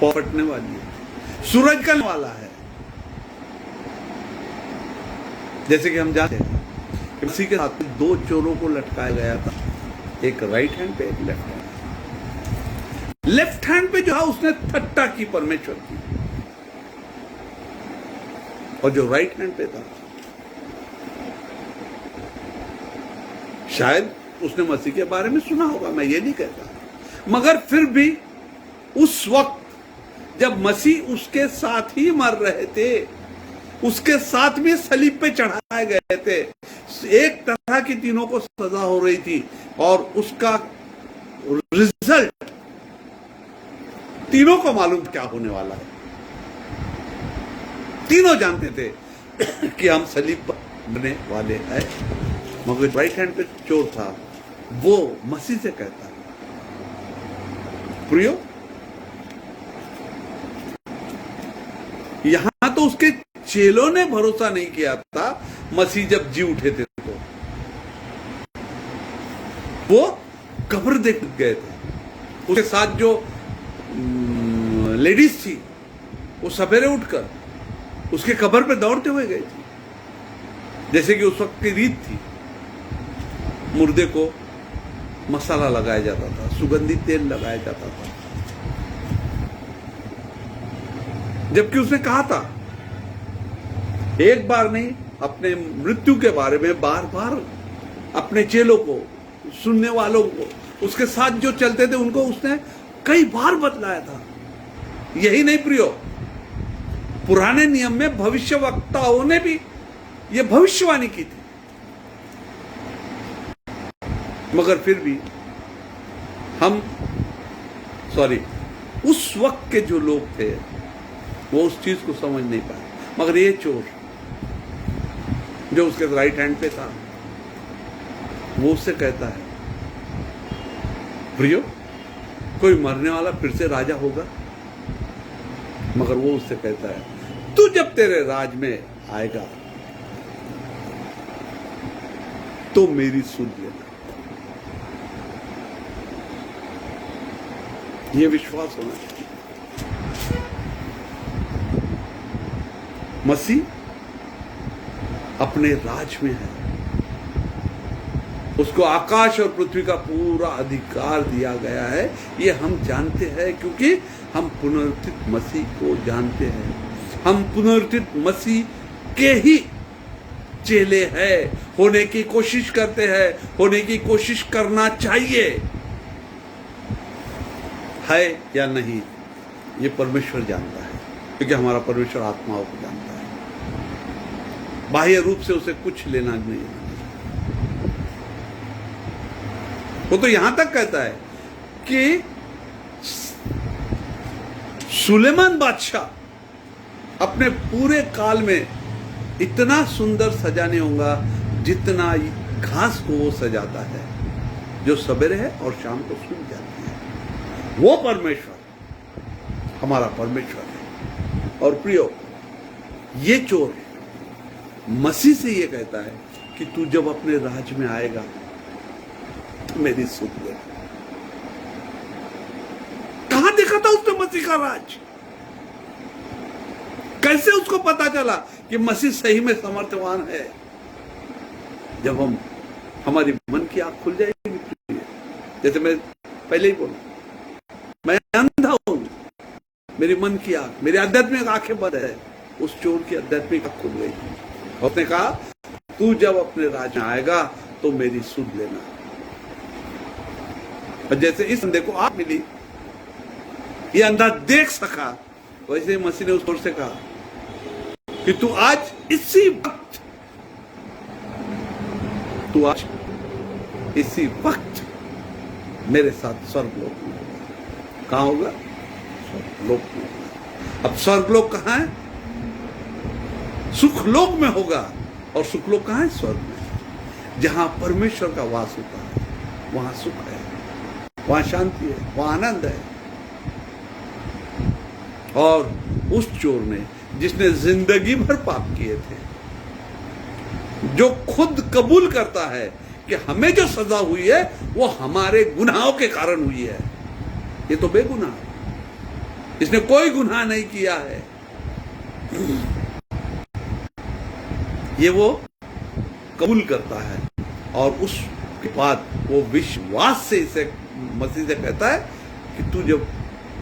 पलटने वाली है, सूरज निकलने वाला है। जैसे कि हम जानते हैं कि मसीह के हाथ में 2 चोरों को लटकाया गया था, एक राइट हैंड पे, एक लेफ्ट हैंड। लेफ्ट हैंड पे जो है उसने ठट्टा की परमेश्वर की, और जो राइट हैंड पे था शायद उसने मसीह के बारे में सुना होगा, मैं ये नहीं कहता, मगर फिर भी उस वक्त जब मसीह उसके साथ ही मर रहे थे, उसके साथ में सलीब पे चढ़ाए गए थे, एक तरह की तीनों को सजा हो रही थी, और उसका रिजल्ट तीनों को मालूम क्या होने वाला है। तीनों जानते थे कि हम सलीब पर मरने वाले हैं, मगर राइट हैंड पे चोर था, वो मसीह से कहता है, प्रियो, यहां तो उसके चेलों ने भरोसा नहीं किया था मसीह जब जी उठे थे, तो वो कब्र देख गए थे। उसके साथ जो लेडीज थी, वो सवेरे उठकर उसके कब्र पे दौड़ते हुए गई थी, जैसे कि उस वक्त की रीत थी। मुर्दे को मसाला लगाया जाता था, सुगंधित तेल लगाया जाता था, जबकि उसने कहा था, एक बार नहीं, अपने मृत्यु के बारे में बार बार अपने चेलों को, सुनने वालों को, उसके साथ जो चलते थे उनको उसने कई बार बतलाया था। यही नहीं प्रियो, पुराने नियम में भविष्यवक्ताओं ने भी यह भविष्यवाणी की थी, मगर फिर भी उस वक्त के जो लोग थे वो उस चीज को समझ नहीं पाए। मगर ये चोर जो उसके राइट हैंड पे था, वो उससे कहता है, प्रियो, कोई मरने वाला फिर से राजा होगा? मगर वो उससे कहता है, तू जब तेरे राज में आएगा तो मेरी सुन लेना। ये विश्वास होना चाहिए। मसीह अपने राज में है, उसको आकाश और पृथ्वी का पूरा अधिकार दिया गया है। ये हम जानते हैं क्योंकि हम पुनरुत्थित मसीह को जानते हैं। हम पुनरुत्थित मसीह के ही चेले हैं, होने की कोशिश करते हैं, होने की कोशिश करना चाहिए। है या नहीं, ये परमेश्वर जानता है, क्योंकि हमारा परमेश्वर आत्माओं को जानता है। बाह्य रूप से उसे कुछ लेना नहीं है। वो तो यहां तक कहता है कि सुलेमान बादशाह अपने पूरे काल में इतना सुंदर सजा नहीं होगा जितना घास को वो सजाता है, जो सवेरे है और शाम को सूख जाती है। वो परमेश्वर हमारा परमेश्वर है। और प्रियो, ये चोर मसीह से ये कहता है कि तू जब अपने राज में आएगा मेरी सुध ले। कहां देखा था उसने मसीह का राज? कैसे उसको पता चला कि मसीह सही में समर्थवान है? जब हमारी मन की आंख खुल जाएगी। जैसे मैं पहले ही बोला, मैं अंधा हूं, मेरी मन की आंख, मेरी आध्यात्मिक आंखें बंद है। उस चोर की आध्यात्मिक आंख खुल गई। उसने कहा तू जब अपने राज में आएगा तो मेरी सुध लेना। और जैसे इस अंधे को आंख मिली, ये अंधा देख सका, वैसे मसीह ने उस चोर से कहा कि तू आज इसी वक्त मेरे साथ स्वर्गलोक में होगा। कहां होगा? स्वर्गलोक में होगा। अब स्वर्गलोक कहां है? सुखलोक में होगा। और सुखलोक कहां है? स्वर्ग में। जहां परमेश्वर का वास होता है वहां सुख है, वहां शांति है, वहां आनंद है। और उस चोर ने, जिसने जिंदगी भर पाप किए थे, जो खुद कबूल करता है कि हमें जो सजा हुई है वो हमारे गुनाहों के कारण हुई है, ये तो बेगुनाह है, इसने कोई गुनाह नहीं किया है, ये वो कबूल करता है। और उसके बाद वो विश्वास से इसे मसीह से कहता है कि तू जब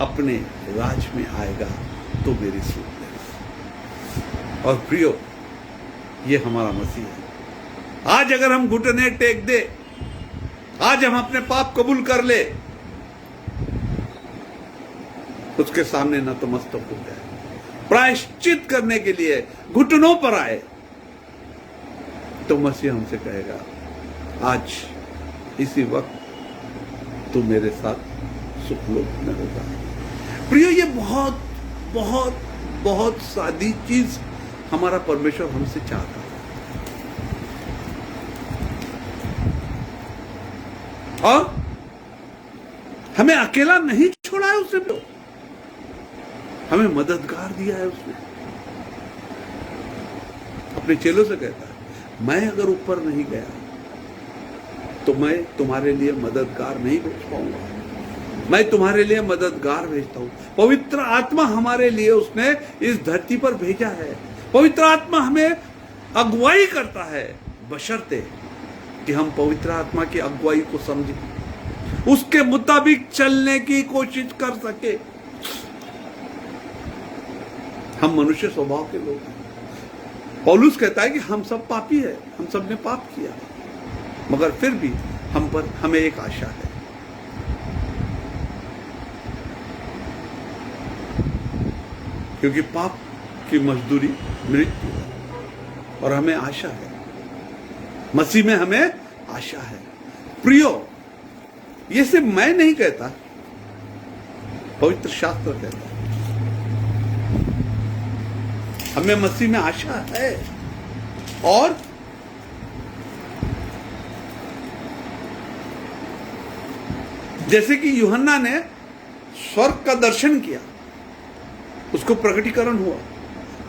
अपने राज में आएगा तो मेरी सुन लेना। और प्रियो, ये हमारा मसीह है। आज अगर हम घुटने टेक दे, आज हम अपने पाप कबूल कर ले, उसके सामने नतमस्तक हो जाए, प्रायश्चित करने के लिए घुटनों पर आए, तो मसीह हमसे कहेगा आज इसी वक्त तू मेरे साथ सुखलोक में होगा। प्रियो, ये बहुत बहुत बहुत सादी चीज हमारा परमेश्वर हमसे चाहता है। और हमें अकेला नहीं छोड़ा है उसने, तो हमें मददगार दिया है उसने। अपने चेलों से कहता है, मैं अगर ऊपर नहीं गया तो मैं तुम्हारे लिए मददगार नहीं भेज पाऊंगा, मैं तुम्हारे लिए मददगार भेजता हूं। पवित्र आत्मा हमारे लिए उसने इस धरती पर भेजा है। पवित्र आत्मा हमें अगुवाई करता है, बशर्ते कि हम पवित्र आत्मा की अगुवाई को समझें, उसके मुताबिक चलने की कोशिश कर सके। हम मनुष्य स्वभाव के लोग हैं। पौलुस कहता है कि हम सब पापी है, हम सब ने पाप किया, मगर फिर भी हम पर हमें एक आशा है। क्योंकि पाप की मजदूरी मृत्यु है, और हमें आशा है, मसीह में हमें आशा है। प्रियो, ये सिर्फ मैं नहीं कहता, पवित्र शास्त्र कहता है हमें मसीह में आशा है। और जैसे कि यूहन्ना ने स्वर्ग का दर्शन किया, उसको प्रकटीकरण हुआ।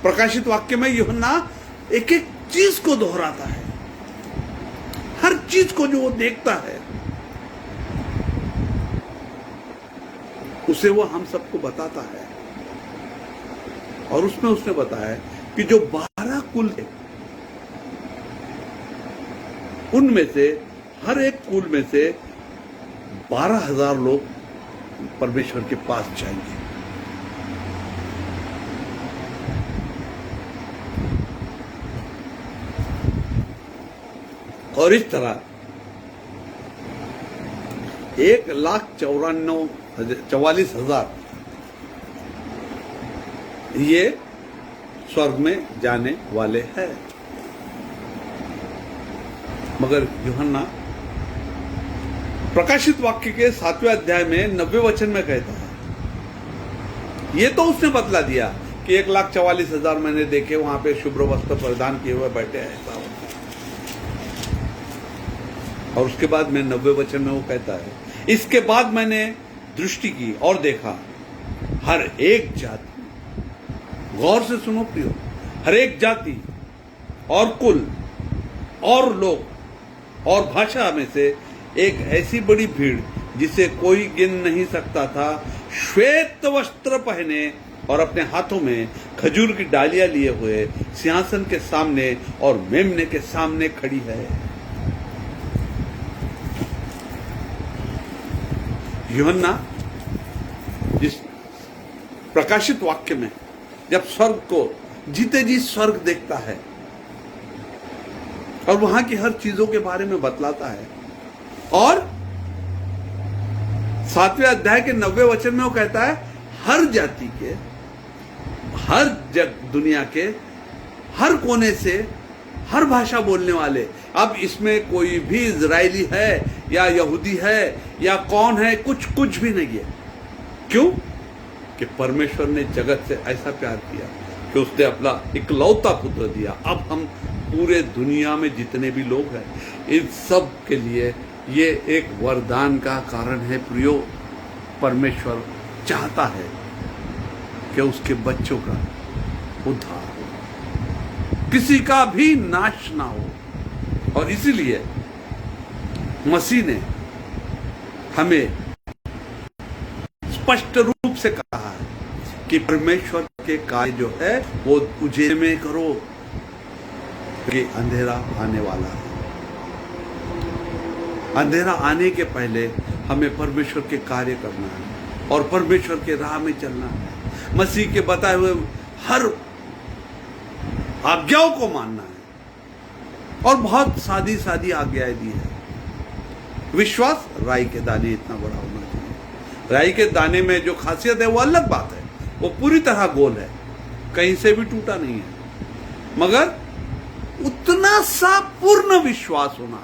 प्रकाशित वाक्य में यूहन्ना एक एक चीज को दोहराता है, हर चीज को जो वो देखता है उसे वो हम सबको बताता है। और उसमें उसने बताया कि जो 12 कुल थे, उनमें से हर एक कुल में से 12,000 लोग परमेश्वर के पास जाएंगे। और इस तरह 1,94,000 44,000 ये स्वर्ग में जाने वाले हैं। मगर यूहन्ना प्रकाशित वाक्य के 7वें अध्याय में 90वें वचन में कहता है, ये तो उसने बतला दिया कि 1,44,000 मैंने देखे वहां पे शुभ्र वस्त्र परिधान किए हुए बैठे हैं, ऐसा होता। और उसके बाद में 90वें वचन में वो कहता है, इसके बाद मैंने दृष्टि की और देखा हर एक जाति, गौर से सुनो प्रियो, हर एक जाति और कुल और लोग और भाषा में से एक ऐसी बड़ी भीड़ जिसे कोई गिन नहीं सकता था, श्वेत वस्त्र पहने और अपने हाथों में खजूर की डालियां लिए हुए सिंहासन के सामने और मेमने के सामने खड़ी है। यूहन्ना जिस प्रकाशित वाक्य में जब स्वर्ग को जीते जी स्वर्ग देखता है और वहां की हर चीजों के बारे में बतलाता है, और 7वें अध्याय के 90वें वचन में वो कहता है हर जाति के, हर दुनिया के हर कोने से, हर भाषा बोलने वाले, अब इसमें कोई भी इजरायली है या यहूदी है या कौन है, कुछ भी नहीं है। क्यों? कि परमेश्वर ने जगत से ऐसा प्यार किया कि उसने अपना इकलौता पुत्र दिया। अब हम पूरे दुनिया में जितने भी लोग हैं, इन सब के लिए ये एक वरदान का कारण है प्रियो। परमेश्वर चाहता है कि उसके बच्चों का उद्धार हो, किसी का भी नाश ना हो। और इसीलिए मसीह ने हमें स्पष्ट रूप से कहा है कि परमेश्वर के कार्य जो है वो उजेड़ में करो, कि अंधेरा आने वाला है। अंधेरा आने के पहले हमें परमेश्वर के कार्य करना है और परमेश्वर के राह में चलना है। मसीह के बताए हुए हर आज्ञाओं को मानना है, और बहुत सादी सादी आज्ञाएं दी है। विश्वास राई के दाने इतना बड़ा होना चाहिए। राई के दाने में जो खासियत है वो अलग बात है, वो पूरी तरह गोल है, कहीं से भी टूटा नहीं है, मगर उतना सा पूर्ण विश्वास होना।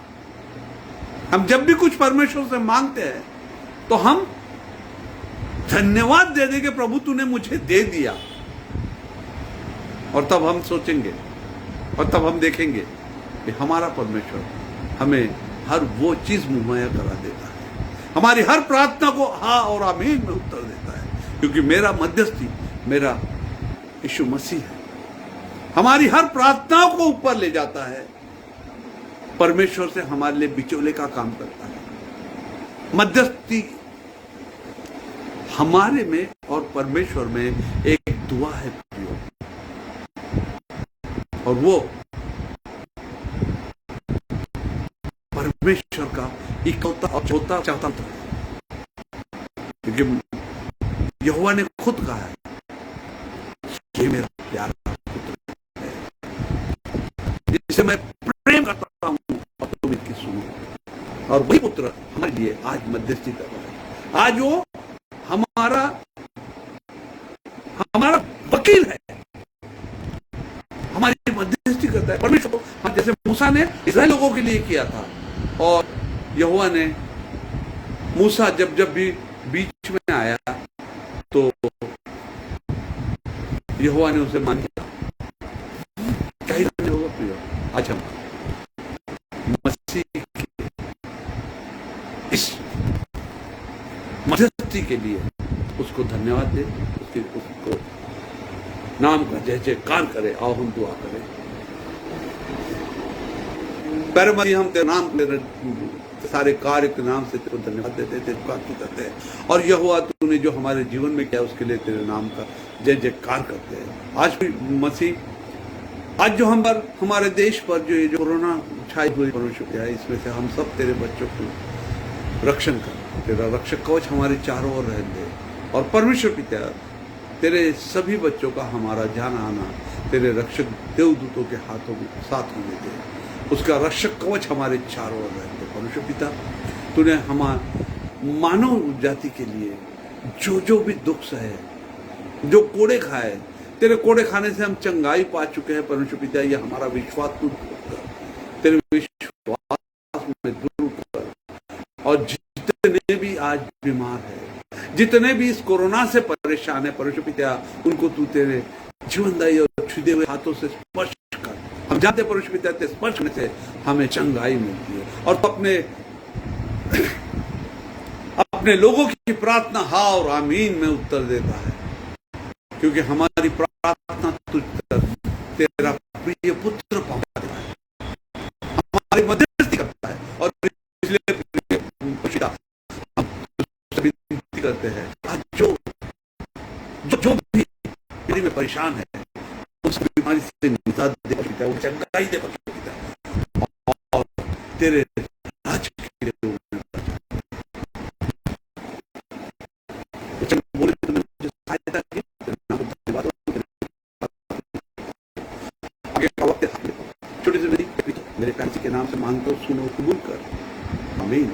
हम जब भी कुछ परमेश्वर से मांगते हैं तो हम धन्यवाद दे देंगे, प्रभु तूने मुझे दे दिया, और तब हम सोचेंगे और तब हम देखेंगे कि हमारा परमेश्वर हमें हर वो चीज मुहैया करा देता है, हमारी हर प्रार्थना को हाँ और आमीन में उत्तर देता है, क्योंकि मेरा मध्यस्थी मेरा यीशु मसीह है। हमारी हर प्रार्थनाओं को ऊपर ले जाता है, परमेश्वर से हमारे लिए बिचौले का काम करता है। मध्यस्थी हमारे में और परमेश्वर में एक दुआ है प्रियो, और वो परमेश्वर का इकलौता और चौथा चाहता था, क्योंकि यहोवा ने खुद कहा है ये मेरा प्यारा पुत्र है, जिसे मैं प्रेम करता हूं, और तुम इसकी सुनो। और वही पुत्र हमारे लिए आज मध्यस्थी कर रहा है। आज वो हमारा वकील है, हमारी मध्यस्थी करता है। परमेश्वर जैसे मूसा ने इस्राएल लोगों के लिए किया था, और यहोवा ने मूसा जब भी बीच में आया तो यहोवा ने उसे मान लिया। क्या ही होगा प्रिय, आज हम मसीह की इस मध्यस्थी के लिए उसको धन्यवाद दे, उसको नाम का जय जयकार करे। आओ हम दुआ करें। परमसी हम तेरे नाम, तेरे सारे कार्य के नाम से तेरे धन्यवाद देते, तेरे प्रार्थना करते हैं, और यहोवा तूने जो हमारे जीवन में किया उसके लिए तेरे नाम का जय जयकार करते हैं। आज भी मसीह, आज जो हमारे देश पर जो कोरोना छाई हुई परमेश्वर है, इसमें से हम सब तेरे बच्चों को रक्षण कर, तेरा रक्षक कवच हमारे चारों ओर रहने दे, और परमेश्वर पिता तेरे सभी बच्चों का हमारा जाना आना तेरे रक्षक देवदूतों के हाथों में साथ होने दे, उसका रक्षक कवच हमारे चारों ओर रहने दे। परमेश्वर पिता तूने हमारे मानव जाति के लिए जो जो भी दुख सहे, जो कोड़े खाए, तेरे कोड़े खाने से हम चंगाई पा चुके हैं परमेश्वर पिता, ये हमारा विश्वास तू दूर कर, तेरे विश्वास में दूर कर। और जितने भी आज बीमार है, जितने भी इस कोरोना से परेशान है परमेश्वर पिता, उनको तू तेरे जीवनदायी और छुदे हुए हाथों से स्पर्श कर। हम जानते हैं परमेश्वर पिता, तेरे स्पर्श करने से हमें चंगाई मिलती है और तो अपने लोगों की प्रार्थना हाँ और आमीन में उत्तर देता है, क्योंकि हमारी प्रार्थना तुझ तक तेरा प्रिय पुत्र पहुंचाता है, हमारी मध्यस्थी करता है। और इसलिए पिता, हम विनती करते हैं आज जो जो जो भी बीमारी में परेशान है, उस बीमारी से निजात दे पिता, वो चंगाई दे पिता, और तेरे राज के लिए बोले तुमने मुझे सहायता की, आगे का वक्त छोटी सी मेरे पैसे के नाम से मांगते हो, सुनो, कबूल कर, आमीन।